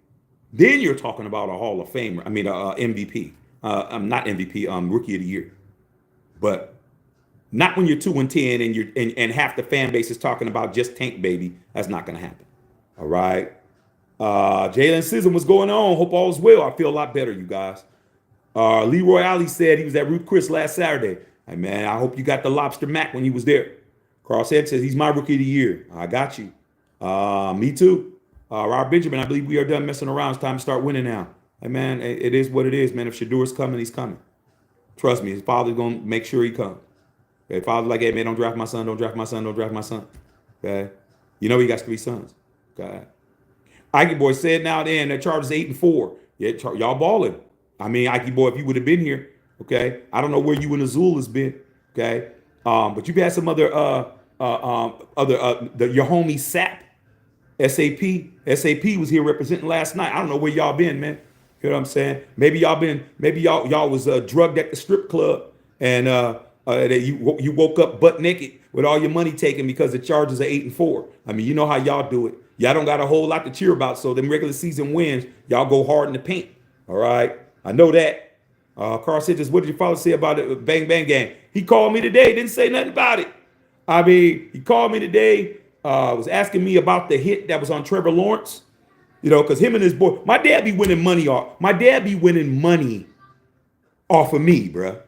Then you're talking about a Hall of Famer. I mean, MVP. I'm not MVP. Rookie of the Year. But not when you're 2-10 and half the fan base is talking about just tank baby. That's not going to happen. All right. Jalen Sism, what's going on? Hope all is well. I feel a lot better, you guys. Leroy Ali said he was at Ruth Chris last Saturday. Hey, man, I hope you got the lobster mac when he was there. Crosshead says he's my rookie of the year. I got you. Me too. Rob Benjamin, I believe we are done messing around. It's time to start winning now. Hey, man, it is what it is, man. If Shadur's coming, he's coming. Trust me, his father's going to make sure he comes. Okay, father's like, hey, man, don't draft my son, don't draft my son, don't draft my son. Okay? You know he got 3 sons. Okay? Ike Boy said now then that Chargers 8-4. Yeah, y'all balling. I mean, Ike Boy, if you would have been here, okay? I don't know where you and Azul has been, okay? But you've had some other your homie Sap, SAP. SAP was here representing last night. I don't know where y'all been, man. You know what I'm saying? Maybe y'all was drugged at the strip club and that you woke up butt naked with all your money taken because the Chargers are 8-4. I mean, you know how y'all do it. Y'all don't got a whole lot to cheer about. So them regular season wins, y'all go hard in the paint. All right. I know that. Carl said, what did your father say about it? Bang Bang Gang. He called me today. Didn't say nothing about it. I mean, he called me today. Was asking me about the hit that was on Trevor Lawrence. You know, because him and his boy, my dad be winning money off. My dad be winning money off of me, bruh.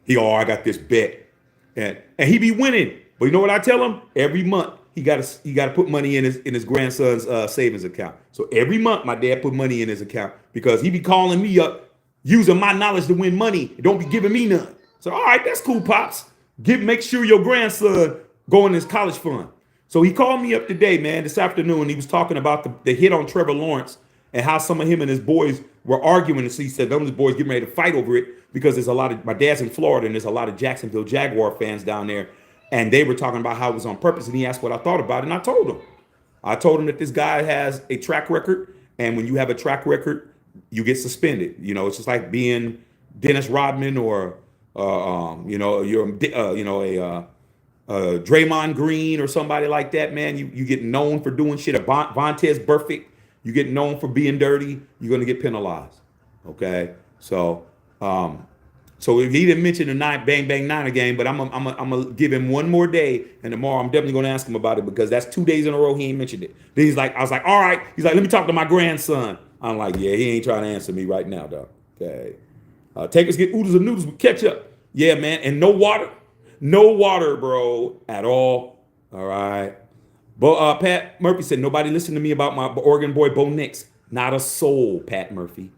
I got this bet. And he be winning. But you know what I tell him? Every month he got to put money in his grandson's savings account. So every month my dad put money in his account because he be calling me up using my knowledge to win money. Don't be giving me none. So all right, that's cool, pops. Make sure your grandson go in his college fund. So he called me up today, man, this afternoon. He was talking about the hit on Trevor Lawrence and how some of him and his boys were arguing. And so he said, some of his boys getting ready to fight over it because there's a lot of, my dad's in Florida and there's a lot of Jacksonville Jaguar fans down there. And they were talking about how it was on purpose. And he asked what I thought about it. And I told him that this guy has a track record. And when you have a track record, you get suspended. You know, it's just like being Dennis Rodman or, Draymond Green or somebody like that, man. You get known for doing shit. Vontez Burfict, you get known for being dirty, you're going to get penalized. Okay? So if he didn't mention the Bang Bang Niner game, but I'm gonna give him one more day, and tomorrow I'm definitely gonna ask him about it because that's 2 days in a row he ain't mentioned it. Then I was like, all right. He's like, let me talk to my grandson. I'm like, yeah, he ain't trying to answer me right now, dog. Okay. Take us get oodles and noodles with ketchup. Yeah, man, and no water. No water, bro, at all. All right. But Pat Murphy said, nobody listened to me about my Oregon boy, Bo Nix. Not a soul, Pat Murphy.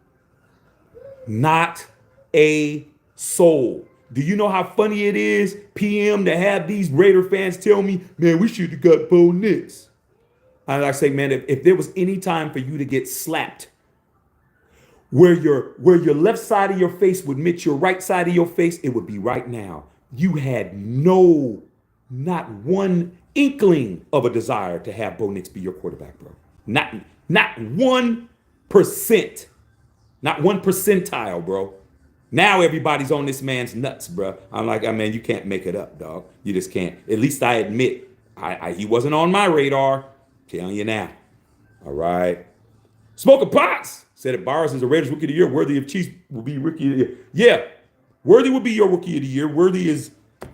Not a soul. Do you know how funny it is, PM, to have these Raider fans tell me, man, we should have got Bo Nix. And I say, man, if there was any time for you to get slapped, where your left side of your face would meet your right side of your face, it would be right now. You had not one inkling of a desire to have Bo Nix be your quarterback, bro. Not 1%. Not 1 percentile, bro. Now everybody's on this man's nuts, bro. I'm like, I mean, you can't make it up, dog. You just can't. At least I admit, he wasn't on my radar. Telling you now. All right. Smoking Pots said if Bowers is a Raiders Rookie of the Year, Worthy of Chiefs will be Rookie of the Year. Yeah, Worthy will be your Rookie of the Year. Worthy is,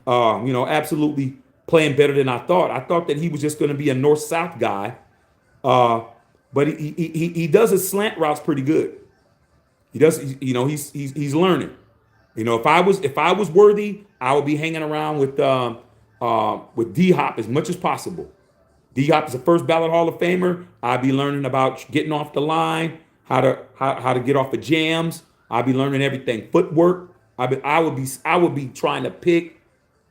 absolutely playing better than I thought. I thought that he was just going to be a north-south guy, but he does his slant routes pretty good. He does, he's learning. If I was Worthy, I would be hanging around with D Hop as much as possible. D Hop is a first ballot Hall of Famer. I'd be learning about getting off the line, how to get off of jams. I'd be learning everything, footwork. I would be trying to pick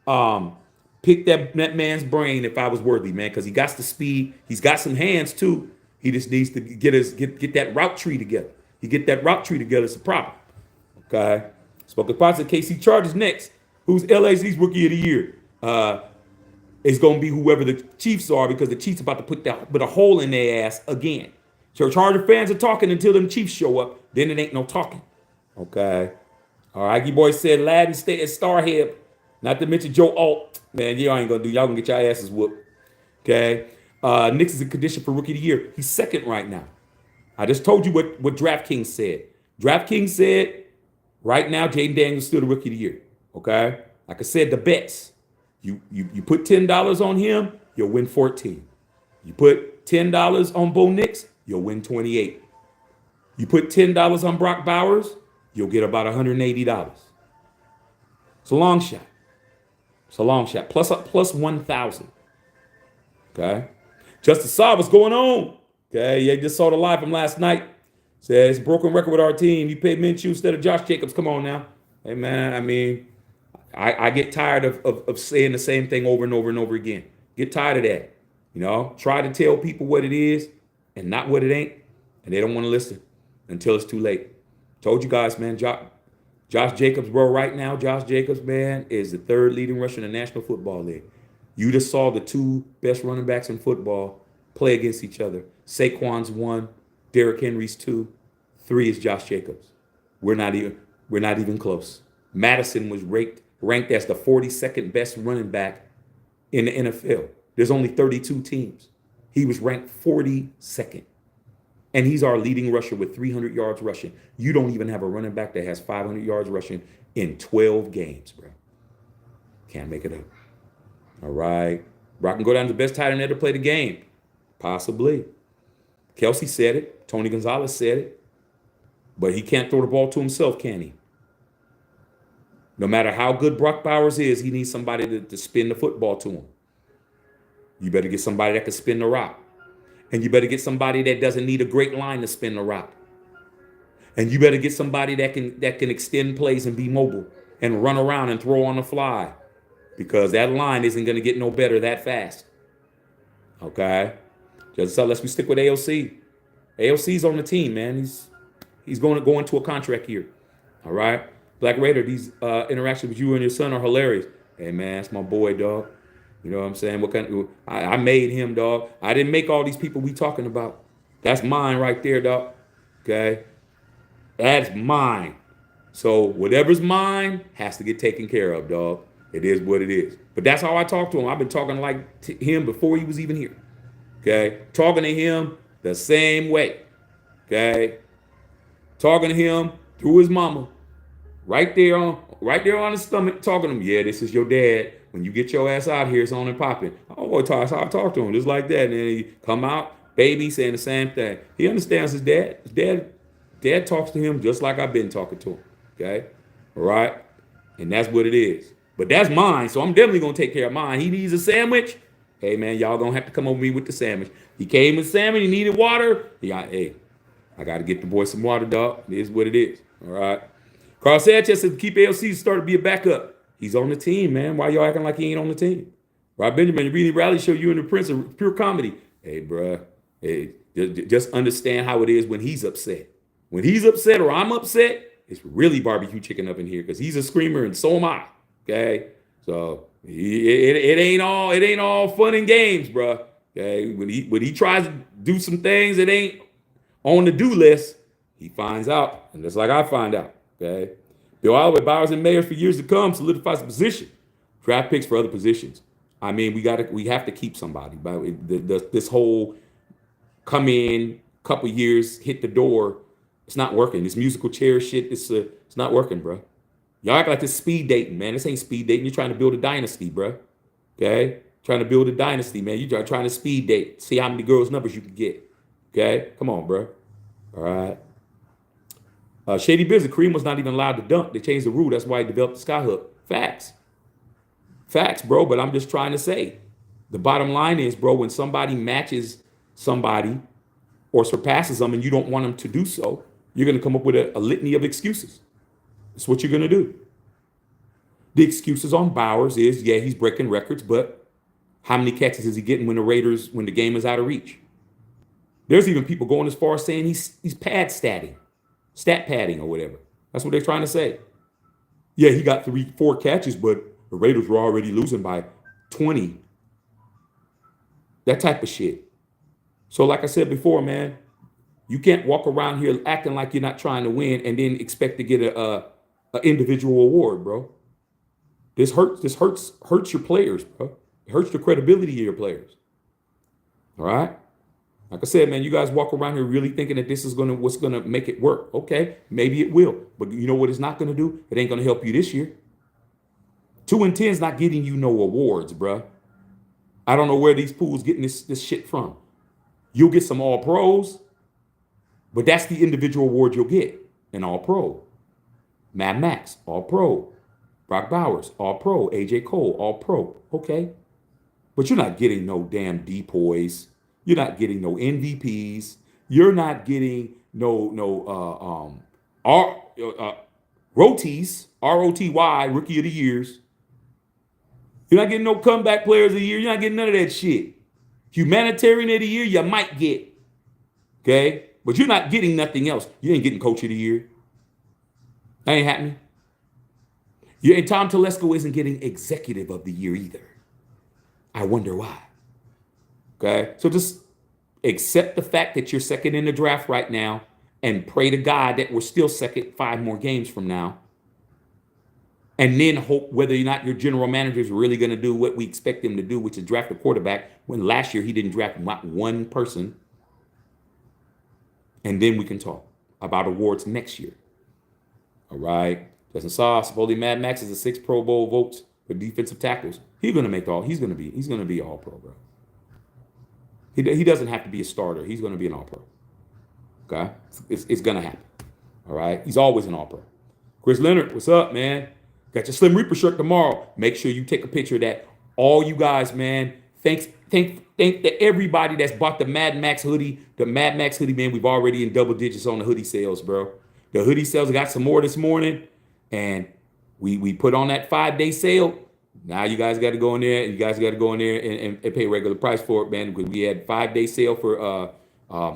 that man's brain if I was Worthy, man, because he got the speed. He's got some hands too. He just needs to get that route tree together. You get that route tree together, it's a problem. Okay. Spoken Pots at KC Chargers next. Who's LAC's Rookie of the Year? It's going to be whoever the Chiefs are, because the Chiefs about to put a hole in their ass again. So Charger fans are talking until them Chiefs show up. Then it ain't no talking. Okay. All right. You boys said Ladden stay at Starhead. Not to mention Joe Alt. Man, y'all ain't going to do. Y'all going to get your asses whooped. Okay. Knicks is in condition for Rookie of the Year. He's second right now. I just told you what DraftKings said. DraftKings said right now Jaden Daniels still the Rookie of the Year. Okay. Like I said, the bets. You put $10 on him, you'll win 14. You put $10 on Bo Nix, you'll win 28. You put $10 on Brock Bowers, you'll get about $180. It's a long shot. It's a long shot. Plus 1,000. Okay. Justice Saab, what's going on? Okay. Yeah, just saw the live from last night. Says broken record with our team. You paid Minshew instead of Josh Jacobs. Come on now. Hey man, I mean, I get tired of saying the same thing over and over and over again. Get tired of that. Try to tell people what it is and not what it ain't. And they don't want to listen until it's too late. Told you guys, man, Josh Jacobs, bro, right now, Josh Jacobs, man, is the third leading rusher in the National Football League. You just saw the two best running backs in football play against each other. Saquon's 1, Derrick Henry's 2, 3 is Josh Jacobs. We're not even close. Madison was ranked as the 42nd best running back in the NFL. There's only 32 teams. He was ranked 42nd. And he's our leading rusher with 300 yards rushing. You don't even have a running back that has 500 yards rushing in 12 games, bro. Can't make it up. All right. Brock can go down to the best tight end ever play the game. Possibly. Kelsey said it. Tony Gonzalez said it. But he can't throw the ball to himself, can he? No matter how good Brock Bowers is, he needs somebody to spin the football to him. You better get somebody that can spin the rock. And you better get somebody that doesn't need a great line to spin the rock. And you better get somebody that can extend plays and be mobile and run around and throw on the fly. Because that line isn't going to get no better that fast. Okay? Just so let's stick with AOC. AOC's on the team, man. He's going to go into a contract year. All right? Black Raider, these interactions with you and your son are hilarious. Hey, man, that's my boy, dog. You know what I'm saying? I made him, dog. I didn't make all these people we talking about. That's mine right there, dog. Okay? That's mine. So whatever's mine has to get taken care of, dog. It is what it is. But that's how I talk to him. I've been talking like to him before he was even here. Okay? Talking to him the same way. Okay? Talking to him through his mama. Right there on his stomach, talking to him. Yeah, this is your dad. When you get your ass out here, it's on and popping. Oh, that's how I talk to him, just like that. And then he come out, baby, saying the same thing. He understands his dad. His dad talks to him just like I've been talking to him. Okay? All right? And that's what it is. But that's mine, so I'm definitely going to take care of mine. He needs a sandwich. Hey, man, y'all going to have to come over me with the sandwich. He came with sandwich. He needed water. Hey, I got to get the boy some water, dog. It is what it is. All right? Carl Sanchez says keep AOC start to be a backup. He's on the team, man. Why y'all acting like he ain't on the team? Rob Benjamin, really rally show you and the Prince of pure comedy. Hey, bro. Hey, just understand how it is when he's upset. When he's upset or I'm upset, it's really barbecue chicken up in here because he's a screamer and so am I. Okay, so it ain't all fun and games, bro. Okay, when he tries to do some things that ain't on the do list, he finds out, and just like I find out. Okay, Bill Oliver, Bowers, and Mayer for years to come solidifies the position. Draft picks for other positions. I mean, we have to keep somebody. But this whole come in, couple years, hit the door, it's not working. This musical chair shit, it's not working, bro. Y'all act like this speed dating, man. This ain't speed dating. You're trying to build a dynasty, bro. Okay, trying to build a dynasty, man. You're trying to speed date, see how many girls' numbers you can get. Okay, come on, bro. All right. Shady business. Kareem was not even allowed to dunk. They changed the rule. That's why he developed the skyhook. Facts, bro. But I'm just trying to say, the bottom line is, bro, when somebody matches somebody or surpasses them and you don't want them to do so, you're going to come up with a litany of excuses. That's what you're going to do. The excuses on Bowers is, yeah, he's breaking records, but how many catches is he getting when the game is out of reach? There's even people going as far as saying he's stat padding or whatever. That's what they're trying to say. Yeah, he got 4 catches, but the Raiders were already losing by 20. That type of shit. So like I said before, man, you can't walk around here acting like you're not trying to win and then expect to get a individual award, bro. This hurts your players, bro. It hurts the credibility of your players. All right? Like I said, man, you guys walk around here really thinking that this is what's gonna make it work. Okay, maybe it will. But you know what it's not gonna do? It ain't gonna help you this year. 2-10 is not getting you no awards, bro. I don't know where these pools getting this shit from. You'll get some all pros, but that's the individual award you'll get. An all pro. Mad Max, all pro. Brock Bowers, all pro. AJ Cole, all pro. Okay. But you're not getting no damn depoys. You're not getting no MVPs. You're not getting no ROTYs, ROTY, Rookie of the Years. You're not getting no comeback players of the year. You're not getting none of that shit. Humanitarian of the year, you might get. Okay? But you're not getting nothing else. You ain't getting Coach of the Year. That ain't happening. And Tom Telesco isn't getting Executive of the Year either. I wonder why. Okay? So just accept the fact that you're second in the draft right now and pray to God that we're still second 5 more games from now. And then hope whether or not your general manager is really going to do what we expect him to do, which is draft a quarterback, when last year he didn't draft not one person. And then we can talk about awards next year. All right. Justin Saw, supposedly Mad Max is a 6 Pro Bowl votes for defensive tackles. He's going to be all pro, bro. He doesn't have to be a starter. He's going to be an all pro. Okay? It's going to happen. All right? He's always an all pro. Chris Leonard, what's up, man? Got your Slim Reaper shirt tomorrow. Make sure you take a picture of that. All you guys, man. Thank to everybody that's bought the Mad Max hoodie. The Mad Max hoodie, man, we've already in double digits on the hoodie sales, bro. The hoodie sales got some more this morning. And we put on that 5-day sale. Now you guys got to go in there. You guys got to go in there and pay regular price for it, man. Because we had 5-day sale for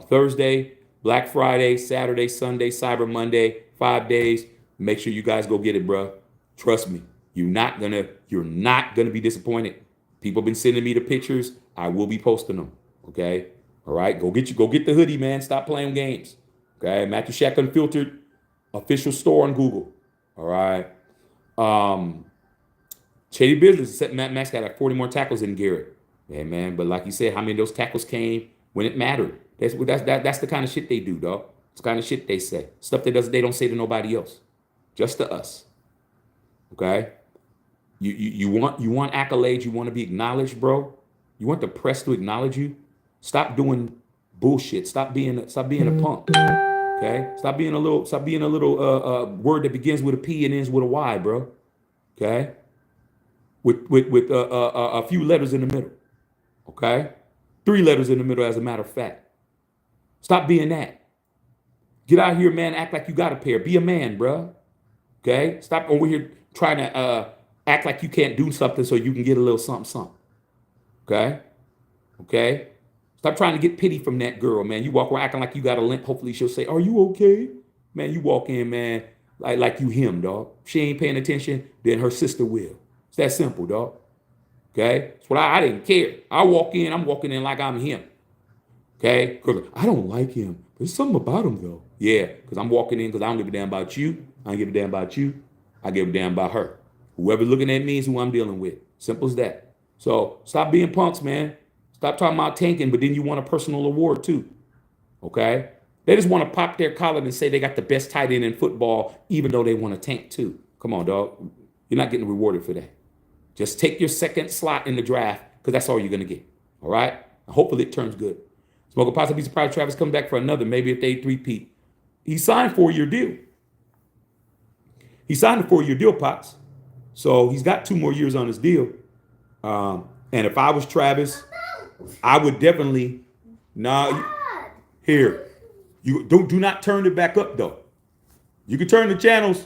Thursday, Black Friday, Saturday, Sunday, Cyber Monday, 5 days. Make sure you guys go get it, bro. Trust me, you're not gonna be disappointed. People have been sending me the pictures. I will be posting them. Okay, all right. Go get the hoodie, man. Stop playing games. Okay, Matthew Shack Unfiltered official store on Google. All right. Shady Business except Matt Max got like 40 more tackles than Garrett. Yeah, man. But like you said, how many of those tackles came when it mattered? That's the kind of shit they do, dog. It's the kind of shit they say. Stuff they don't say to nobody else, just to us. Okay, you want accolades. You want to be acknowledged, bro. You want the press to acknowledge you. Stop doing bullshit. Stop being a punk. Okay, stop being a little word that begins with a P and ends with a Y, bro. Okay, with a few letters in the middle. Okay, 3 letters in the middle, as a matter of fact. Stop being that. Get out here, man. Act like you got a pair. Be a man, bro. Okay, stop over here trying to act like you can't do something so you can get a little something. Okay? Stop trying to get pity from that girl, man. You walk around acting like you got a limp. Hopefully she'll say, "Are you okay?" Man, you walk in, man, like you him, dog. She ain't paying attention, then her sister will. It's that simple, dog. Okay? That's what I didn't care. I'm walking in like I'm him. Okay? Because I don't like him. There's something about him, though. Yeah, because I'm walking in because I don't give a damn about you. I don't give a damn about you. I give a damn about her. Whoever looking at me is who I'm dealing with. Simple as that. So stop being punks, man. Stop talking about tanking, but then you want a personal award, too. Okay? They just want to pop their collar and say they got the best tight end in football, even though they want to tank, too. Come on, dog. You're not getting rewarded for that. Just take your second slot in the draft because that's all you're going to get. All right? And hopefully it turns good. Smoke a possibly surprised Travis come back for another, maybe if they three-peat. He signed a 4-year deal. He signed a 4-year deal, Pops. So he's got 2 more years on his deal. And if I was Travis, I would definitely here. You do not turn it back up though. You can turn the channels.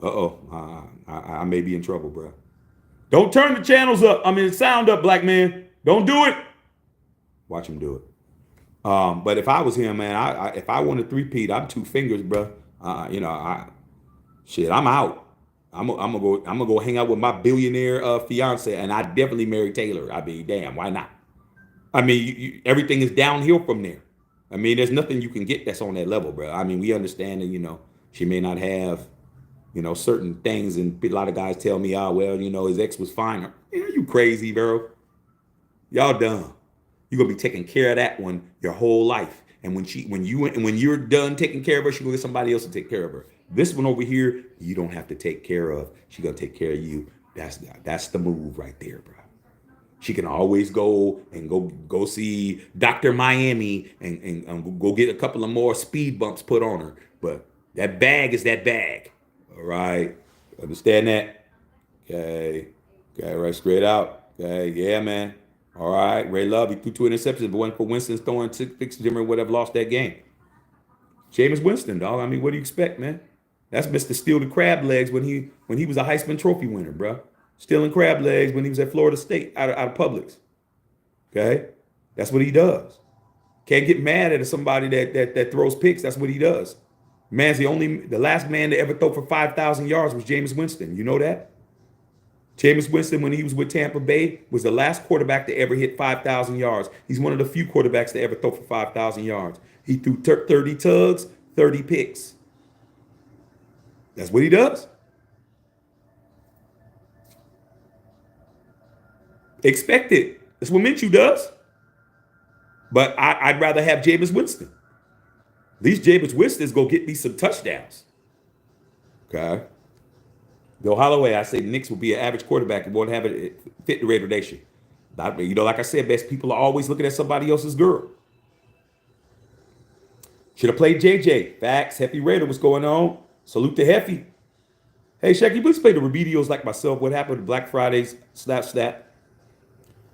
I may be in trouble, bro. Don't turn the channels up. I mean, sound up, black man. Don't do it. Watch him do it. But if I was him, man, if I wanted 3-peat, I'm 2 fingers, bro. I'm out. I'm gonna go hang out with my billionaire fiance, and I definitely marry Taylor. I mean, damn, why not? I mean, everything is downhill from there. I mean, there's nothing you can get that's on that level, bro. I mean, we understand that, she may not have, certain things, and a lot of guys tell me, his ex was fine. Yeah, you crazy, bro. Y'all dumb. You're gonna be taking care of that one your whole life. And when you're done taking care of her, she's gonna get somebody else to take care of her. This one over here, you don't have to take care of. She's gonna take care of you. That's the move right there, bro. She can always go see Dr. Miami and go get a couple of more speed bumps put on her. But that bag is that bag. All right. Understand that? Okay. Okay, right, straight out. Okay, yeah, man. All right, Ray Love, he threw 2 interceptions, but wasn't for Winston's throwing 6 Jimmer would have lost that game. Jameis Winston, dog. I mean, what do you expect, man? That's Mr. Steal the crab legs when he was a Heisman Trophy winner, bro. Stealing crab legs when he was at Florida State out of Publix. Okay? That's what he does. Can't get mad at somebody that throws picks. That's what he does. The last man to ever throw for 5,000 yards was Jameis Winston. You know that? Jameis Winston, when he was with Tampa Bay, was the last quarterback to ever hit 5,000 yards. He's one of the few quarterbacks to ever throw for 5,000 yards. He threw 30 tugs, 30 picks. That's what he does. Expect it. That's what Minshew does. But I'd rather have Jameis Winston. At least Jameis Winston's go get me some touchdowns. Okay. Bill Holloway, I say the Knicks will be an average quarterback and won't have it fit the Raider Nation. Like I said, best people are always looking at somebody else's girl. Should have played JJ. Facts. Heffy Raider, what's going on? Salute to Heffy. Hey, Shacky, please play the remedials like myself. What happened to Black Fridays? Snap.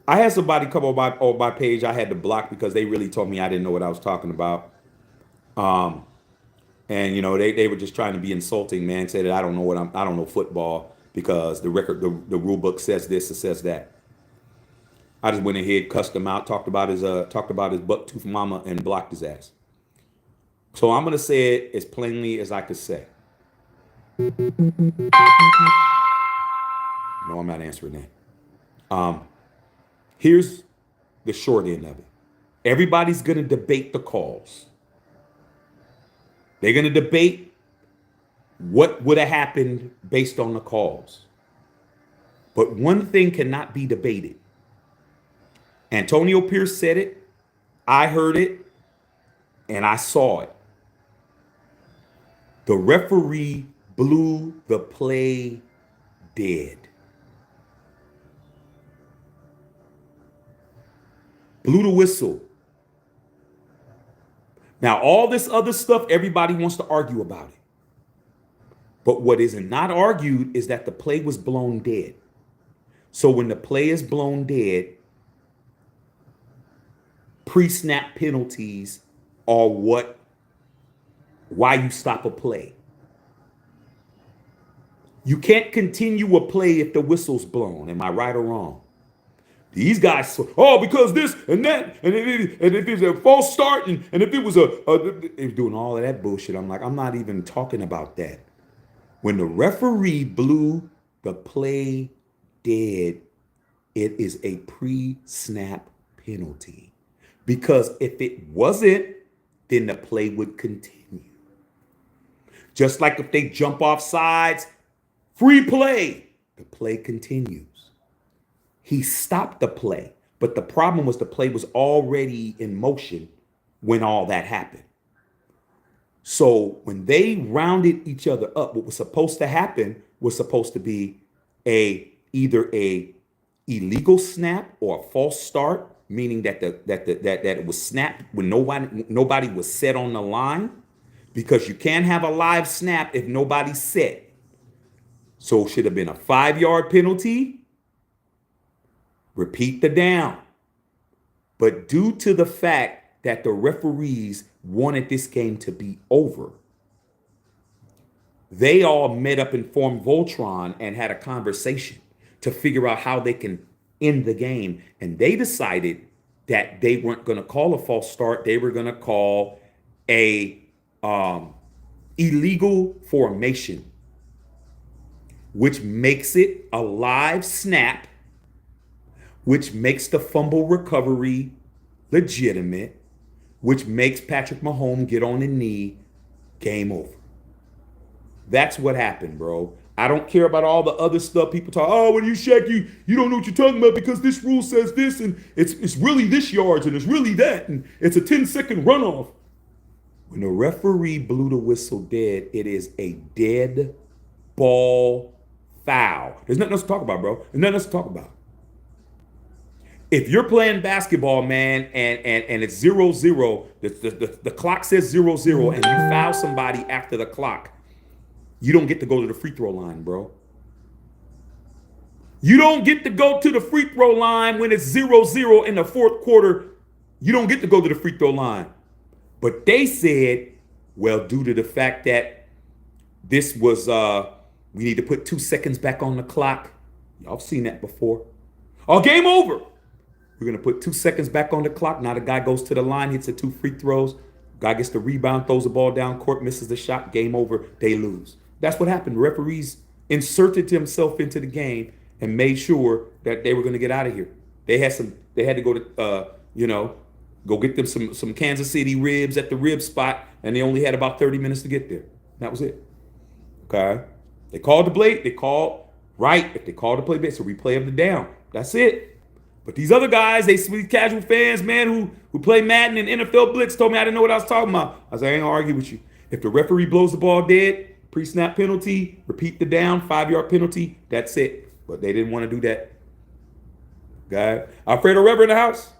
I had somebody come on my page I had to block because they really told me I didn't know what I was talking about. And they were just trying to be insulting, man. Say that I don't know football because the rule book says this, it says that. I just went ahead, cussed him out, talked about his buck tooth mama, and blocked his ass. So I'm gonna say it as plainly as I could say. No, I'm not answering that. Here's the short end of it. Everybody's gonna debate the calls. They're going to debate what would have happened based on the calls. But one thing cannot be debated. Antonio Pierce said it, I heard it, and I saw it. The referee blew the play dead. Blew the whistle. Now, all this other stuff, everybody wants to argue about it. But what is not argued is that the play was blown dead. So when the play is blown dead, pre-snap penalties are why you stop a play. You can't continue a play if the whistle's blown. Am I right or wrong? These guys, because this and that, and if it's a false start, and if it was they were doing all of that bullshit. I'm like, I'm not even talking about that. When the referee blew the play dead, it is a pre-snap penalty. Because if it wasn't, then the play would continue. Just like if they jump off sides, free play, the play continues. He stopped the play, but the problem was the play was already in motion when all that happened. So when they rounded each other up, what was supposed to happen was supposed to be either a illegal snap or a false start, meaning that it was snapped when nobody was set on the line, because you can't have a live snap if nobody's set. So it should have been a 5-yard penalty. Repeat the down. But due to the fact that the referees wanted this game to be over, they all met up and formed Voltron and had a conversation to figure out how they can end the game. And they decided that they weren't going to call a false start. They were going to call a illegal formation, which makes it a live snap, which makes the fumble recovery legitimate, which makes Patrick Mahomes get on the knee, game over. That's what happened, bro. I don't care about all the other stuff people talk. Oh, when you Shaq, you don't know what you're talking about because this rule says this, and it's really this yards, and it's really that, and it's a 10-second runoff. When the referee blew the whistle dead, it is a dead ball foul. There's nothing else to talk about, bro. There's nothing else to talk about. If you're playing basketball, man, and it's 0-0, the clock says 0-0, and you foul somebody after the clock, you don't get to go to the free throw line, bro. You don't get to go to the free throw line when it's 0-0 in the fourth quarter. You don't get to go to the free throw line. But they said, well, due to the fact that this was, we need to put 2 seconds back on the clock. Y'all have seen that before. Oh, game over. We're going to put 2 seconds back on the clock. Now the guy goes to the line, hits the 2 free throws. Guy gets the rebound, throws the ball down court, misses the shot, game over, they lose. That's what happened. Referees inserted himself into the game and made sure that they were going to get out of here. They had to go to, go get them some Kansas City ribs at the rib spot, and they only had about 30 minutes to get there. That was it. Okay. They called the play. They called right. If they called the play, it's a replay of the down. That's it. But these other guys, these casual fans, man, who play Madden and NFL Blitz told me I didn't know what I was talking about. I said, I ain't gonna argue with you. If the referee blows the ball dead, pre-snap penalty, repeat the down, 5-yard penalty, that's it. But they didn't want to do that. Okay. Alfredo Rever in the house.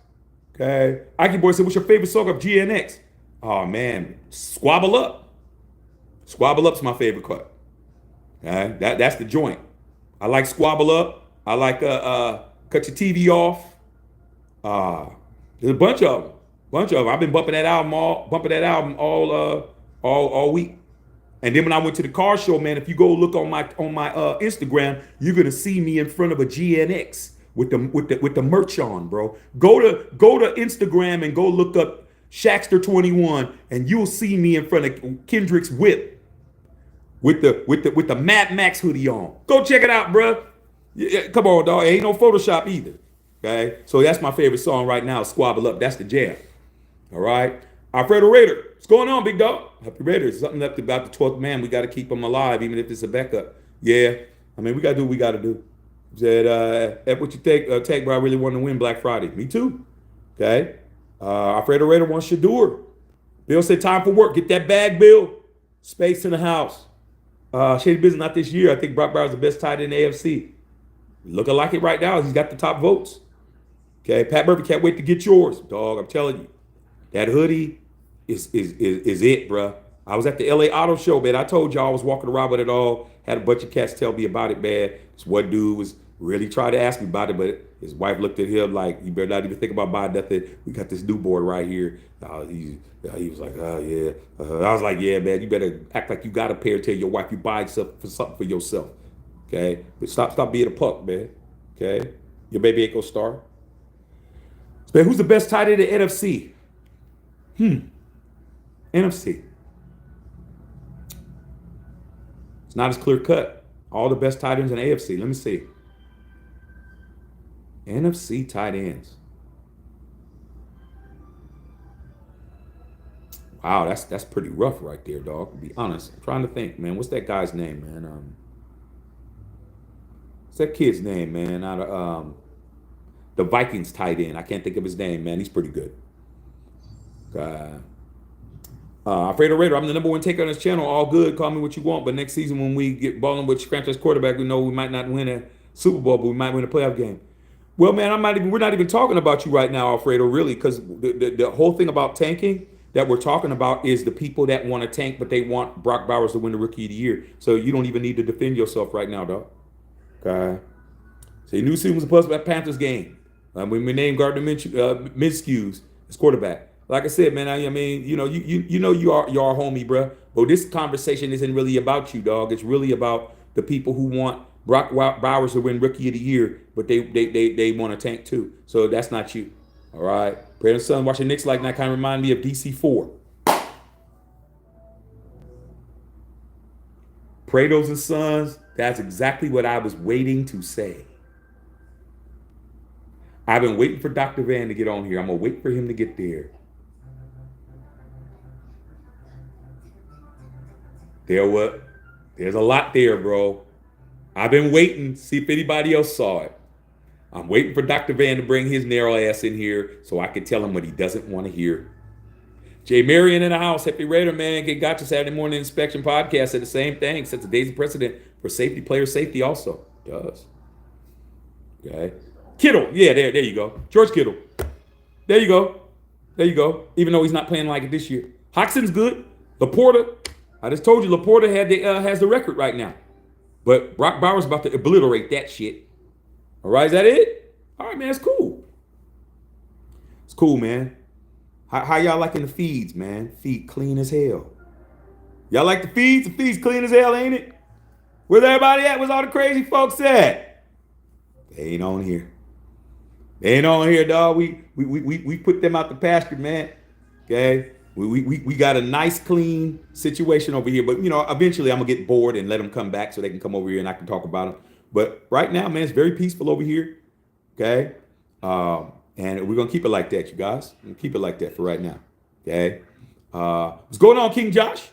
Okay. Ike Boy said, what's your favorite song of GNX? Oh, man. Squabble Up. Squabble Up's my favorite cut. Okay. That's the joint. I like Squabble Up. I like Cut Your TV Off. There's a bunch of them. I've been bumping that album all week. And then when I went to the car show, man, if you go look on my Instagram, you're gonna see me in front of a GNX with the merch on, bro. Go to Instagram and go look up Shaxter21, and you'll see me in front of Kendrick's whip with the Mad Max hoodie on. Go check it out, bro. Yeah, come on, dog. Ain't no Photoshop either. Okay, so that's my favorite song right now. Squabble Up. That's the jam. All right, Alfredo Raider. What's going on, big dog? Happy Raiders. Something left about the 12th man. We got to keep him alive, even if it's a backup. Yeah, I mean, we got to do what we got to do. Said, what you think, Tech, bro? I really want to win Black Friday. Me too. Okay. Alfredo Raider wants Shadur. Bill said, time for work. Get that bag, Bill. Space in the house. Shady Business, not this year. I think Brock Bowers is the best tight end in the AFC. Looking like it right now. He's got the top votes. Okay, Pat Murphy, can't wait to get yours, dog. I'm telling you, that hoodie is it, bro. I was at the LA Auto Show, man. I told y'all I was walking around with it all. Had a bunch of cats tell me about it, man. This one dude was really trying to ask me about it, but his wife looked at him like, you better not even think about buying nothing. We got this new board right here. He was like, oh, yeah. I was like, yeah, man, you better act like you got a pair. Tell your wife you buy something for yourself. Okay? But stop being a punk, man. Okay? Your baby ain't gonna star. Man, who's the best tight end in the NFC? NFC. It's not as clear cut. All the best tight ends in the AFC. Let me see. NFC tight ends. Wow, that's pretty rough right there, dog. To be honest, I'm trying to think, man. What's that guy's name, man? What's that kid's name, man? Out of the Vikings tight end. I can't think of his name, man. He's pretty good. Alfredo Raider, I'm the number one taker on this channel. All good. Call me what you want. But next season, when we get balling with franchise quarterback, we know we might not win a Super Bowl, but we might win a playoff game. Well, man, we're not even talking about you right now, Alfredo, really, because the whole thing about tanking that we're talking about is the people that want to tank, but they want Brock Bowers to win the Rookie of the Year. So you don't even need to defend yourself right now, dog. Okay. So you knew season was a plus about Panthers game. When we named Gardner Minshew as quarterback. Like I said, man, I mean, you are a homie, bro. But this conversation isn't really about you, dog. It's really about the people who want Brock Bowers to win Rookie of the Year, but they want to tank too. So that's not you. All right. Brandon Son watching Knicks like that kind of remind me of DC4. Prados and Sons, that's exactly what I was waiting to say. I've been waiting for Dr. Van to get on here. I'm going to wait for him to get there. There's a lot there, bro. I've been waiting to see if anybody else saw it. I'm waiting for Dr. Van to bring his narrow ass in here so I can tell him what he doesn't want to hear. Jay Marion in the house. Happy Raider, man. Get got to Saturday morning inspection podcast. Said the same thing. Sets the days of precedent for safety, player safety also. Does. Okay. Kittle. Yeah, there you go. George Kittle. There you go. Even though he's not playing like it this year. Hoxton's good. Laporta. I just told you Laporta has the record right now. But Brock Bowers about to obliterate that shit. All right, is that it? All right, man, it's cool. It's cool, man. How y'all liking the feeds, man? Feed clean as hell. Y'all like the feeds? The feeds clean as hell, ain't it? Where's everybody at? Where's all the crazy folks at? They ain't on here. They ain't on here, dog. We put them out the pasture, man. Okay? We got a nice, clean situation over here. But, eventually I'm going to get bored and let them come back so they can come over here and I can talk about them. But right now, man, it's very peaceful over here. Okay? And we're going to keep it like that, you guys. We're going to keep it like that for right now. Okay? What's going on, King Josh?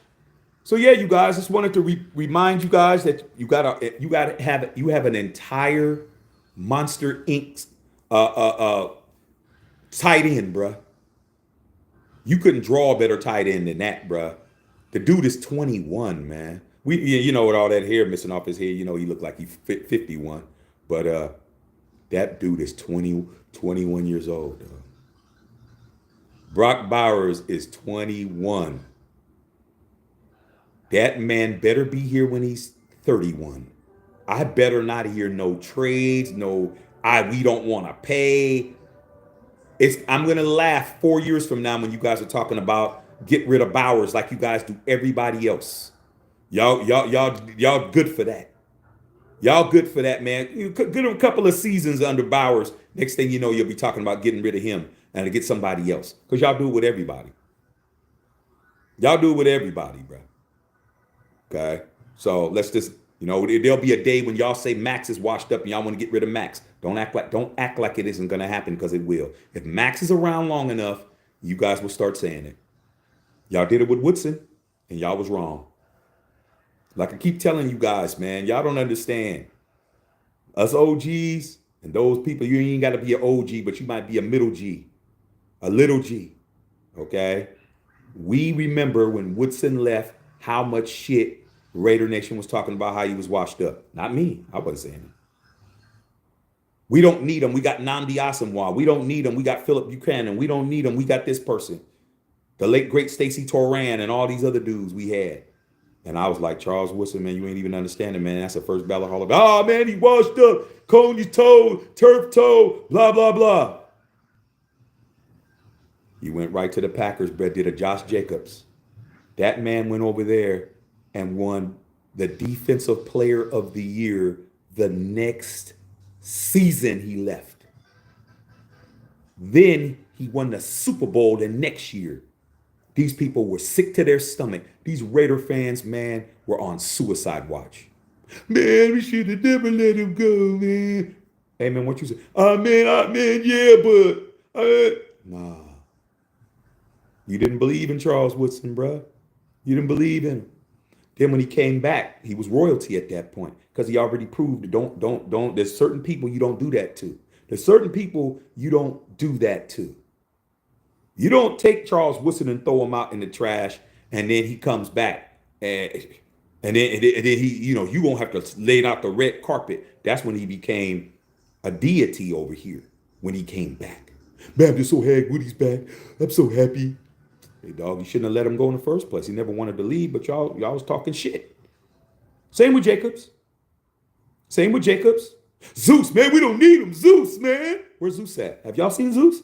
So, yeah, you guys, just wanted to remind you guys that you have an entire Monster Inc. Tight end, bruh. You couldn't draw a better tight end than that, bruh. The dude is 21, man. With all that hair missing off his head, he looked like he's 51. But that dude is 21 years old, dog. Brock Bowers is 21. That man better be here when he's 31. I better not hear no trades, we don't want to pay. I'm gonna laugh 4 years from now when you guys are talking about get rid of Bowers like you guys do everybody else. Y'all good for that. Y'all good for that, man. You get him a couple of seasons under Bowers. Next thing you know, you'll be talking about getting rid of him and to get somebody else. Because y'all do it with everybody. Y'all do it with everybody, bro. Okay? So let's just, there'll be a day when y'all say Max is washed up and y'all want to get rid of Max. Don't act like it isn't going to happen, because it will. If Max is around long enough, you guys will start saying it. Y'all did it with Woodson, and y'all was wrong. Like I keep telling you guys, man, y'all don't understand. Us OGs and those people, you ain't got to be an OG, but you might be a middle G, a little G, okay? We remember when Woodson left, how much shit Raider Nation was talking about, how he was washed up. Not me. I wasn't saying it. We don't need him. We got Nnamdi Asomugha. We don't need him. We got Philip Buchanan. We don't need him. We got this person. The late, great Stacey Toran and all these other dudes we had. And I was like, Charles Woodson, man, you ain't even understanding, man. That's the first ballot Hall of Fame. Oh, man, he washed up. Coney toe, turf toe, blah, blah, blah. He went right to the Packers, but did a Josh Jacobs. That man went over there and won the Defensive Player of the Year the next season he left. Then he won the Super Bowl the next year. These people were sick to their stomach. These Raider fans, man, were on suicide watch. Man, we should have never let him go, man. Hey man, what you say? Man, yeah, but nah. You didn't believe in Charles Woodson, bruh. You didn't believe in him. Then when he came back, he was royalty at that point because he already proved that don't. There's certain people you don't do that to. There's certain people you don't do that to. You don't take Charles Woodson and throw him out in the trash, and then he comes back, and then he, you won't have to lay out the red carpet. That's when he became a deity over here. When he came back, man, I'm just so happy Woody's back. I'm so happy. Hey dog, you shouldn't have let him go in the first place. He never wanted to leave, but y'all was talking shit. Same with Jacobs. Same with Jacobs. Zeus, man, we don't need him. Zeus, man. Where's Zeus at? Have y'all seen Zeus?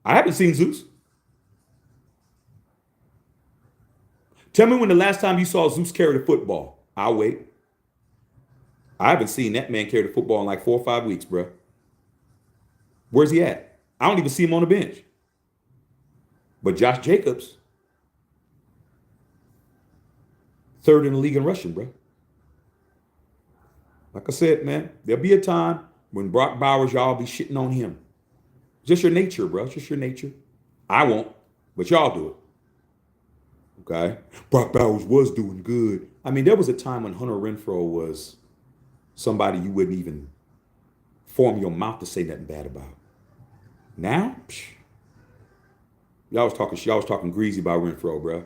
I haven't seen Zeus. Tell me when the last time you saw Zeus carry the football. I'll wait. I haven't seen that man carry the football in like 4 or 5 weeks, bro. Where's he at? I don't even see him on the bench. But Josh Jacobs, third in the league in rushing, bro. Like I said, man, there'll be a time when Brock Bowers, y'all be shitting on him. Just your nature, bro. Just your nature. I won't, but y'all do it. Okay? Brock Bowers was doing good. I mean, there was a time when Hunter Renfrow was somebody you wouldn't even form your mouth to say nothing bad about. Now, y'all was talking greasy about Renfrow, bro. As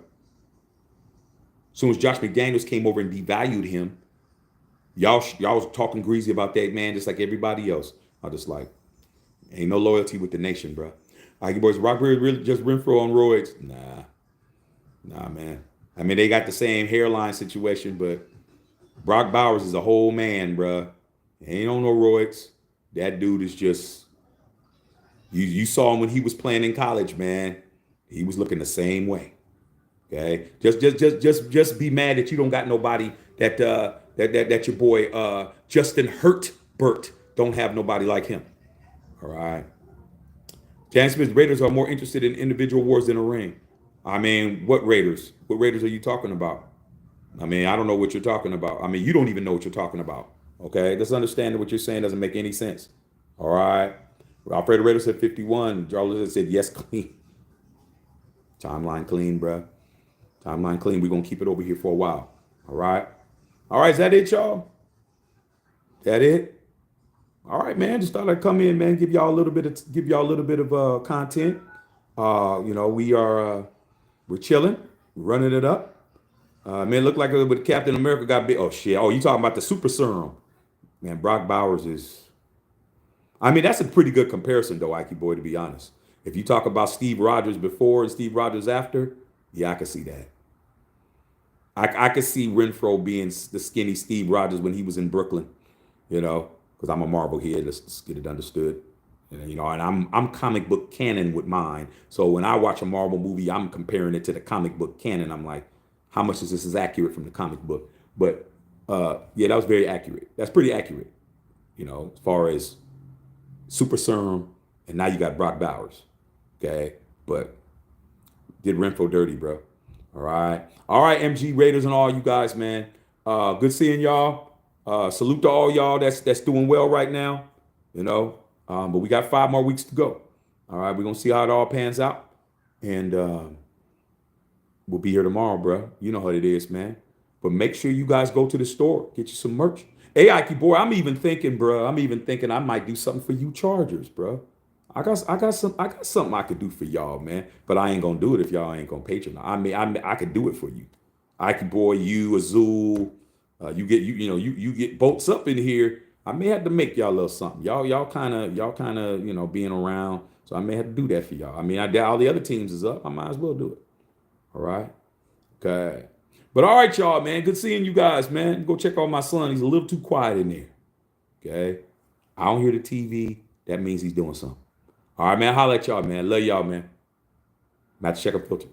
soon as Josh McDaniels came over and devalued him, y'all was talking greasy about that man just like everybody else. I just like, ain't no loyalty with the nation, bro. All right, boys, Rock really just Renfrow on roids? Nah, man. I mean, they got the same hairline situation, but Brock Bowers is a whole man, bro. Ain't on no roids. That dude is just, you saw him when he was playing in college, man. He was looking the same way. Okay, just be mad that you don't got nobody that your boy Justin Herbert don't have nobody like him. All right. Jan Smith's Raiders are more interested in individual wars than a ring. I mean, what Raiders? What Raiders are you talking about? I mean, I don't know what you're talking about. I mean, you don't even know what you're talking about. Okay, let's understand that what you're saying doesn't make any sense. All right. Alfredo Raiders said 51. Jarless said yes, clean. Timeline clean, bro. Timeline clean. We're gonna keep it over here for a while. All right. All right. Is that it, y'all? That it? All right, man. Just thought I'd come in, man. Give y'all a little bit of content. We're chilling, we're running it up. Man, look like Captain America got big. Oh shit. Oh, you talking about the super serum? Man, Brock Bowers is. I mean, that's a pretty good comparison, though, Ike boy. To be honest, if you talk about Steve Rogers before and Steve Rogers after, yeah, I can see that. I could see Renfrow being the skinny Steve Rogers when he was in Brooklyn, because I'm a Marvel head. Let's get it understood. And I'm comic book canon with mine. So when I watch a Marvel movie, I'm comparing it to the comic book canon. I'm like, how much is this is accurate from the comic book? But yeah, that was very accurate. That's pretty accurate, as far as super serum. And now you got Brock Bowers. Okay, but did Renfrow dirty, bro. All right, MG Raiders and all you guys, man. Good seeing y'all. Salute to all y'all that's doing well right now. But we got 5 more weeks to go. All right, we're gonna see how it all pans out, and we'll be here tomorrow, bro. You know how it is, man. But make sure you guys go to the store, get you some merch. Hey, Ike boy, I'm even thinking I might do something for you Chargers, bro. I got something I could do for y'all, man. But I ain't gonna do it if y'all ain't gonna patronize. I could do it for you, Ike boy. You Azul, you get bolts up in here. I may have to make y'all a little something. Y'all kind of being around. So I may have to do that for y'all. I mean, all the other teams is up. I might as well do it. All right. Okay. But all right, y'all, man. Good seeing you guys, man. Go check on my son. He's a little too quiet in there. Okay. I don't hear the TV. That means he's doing something. All right, man. Holla at y'all, man. Love y'all, man. I'm about to check up filter.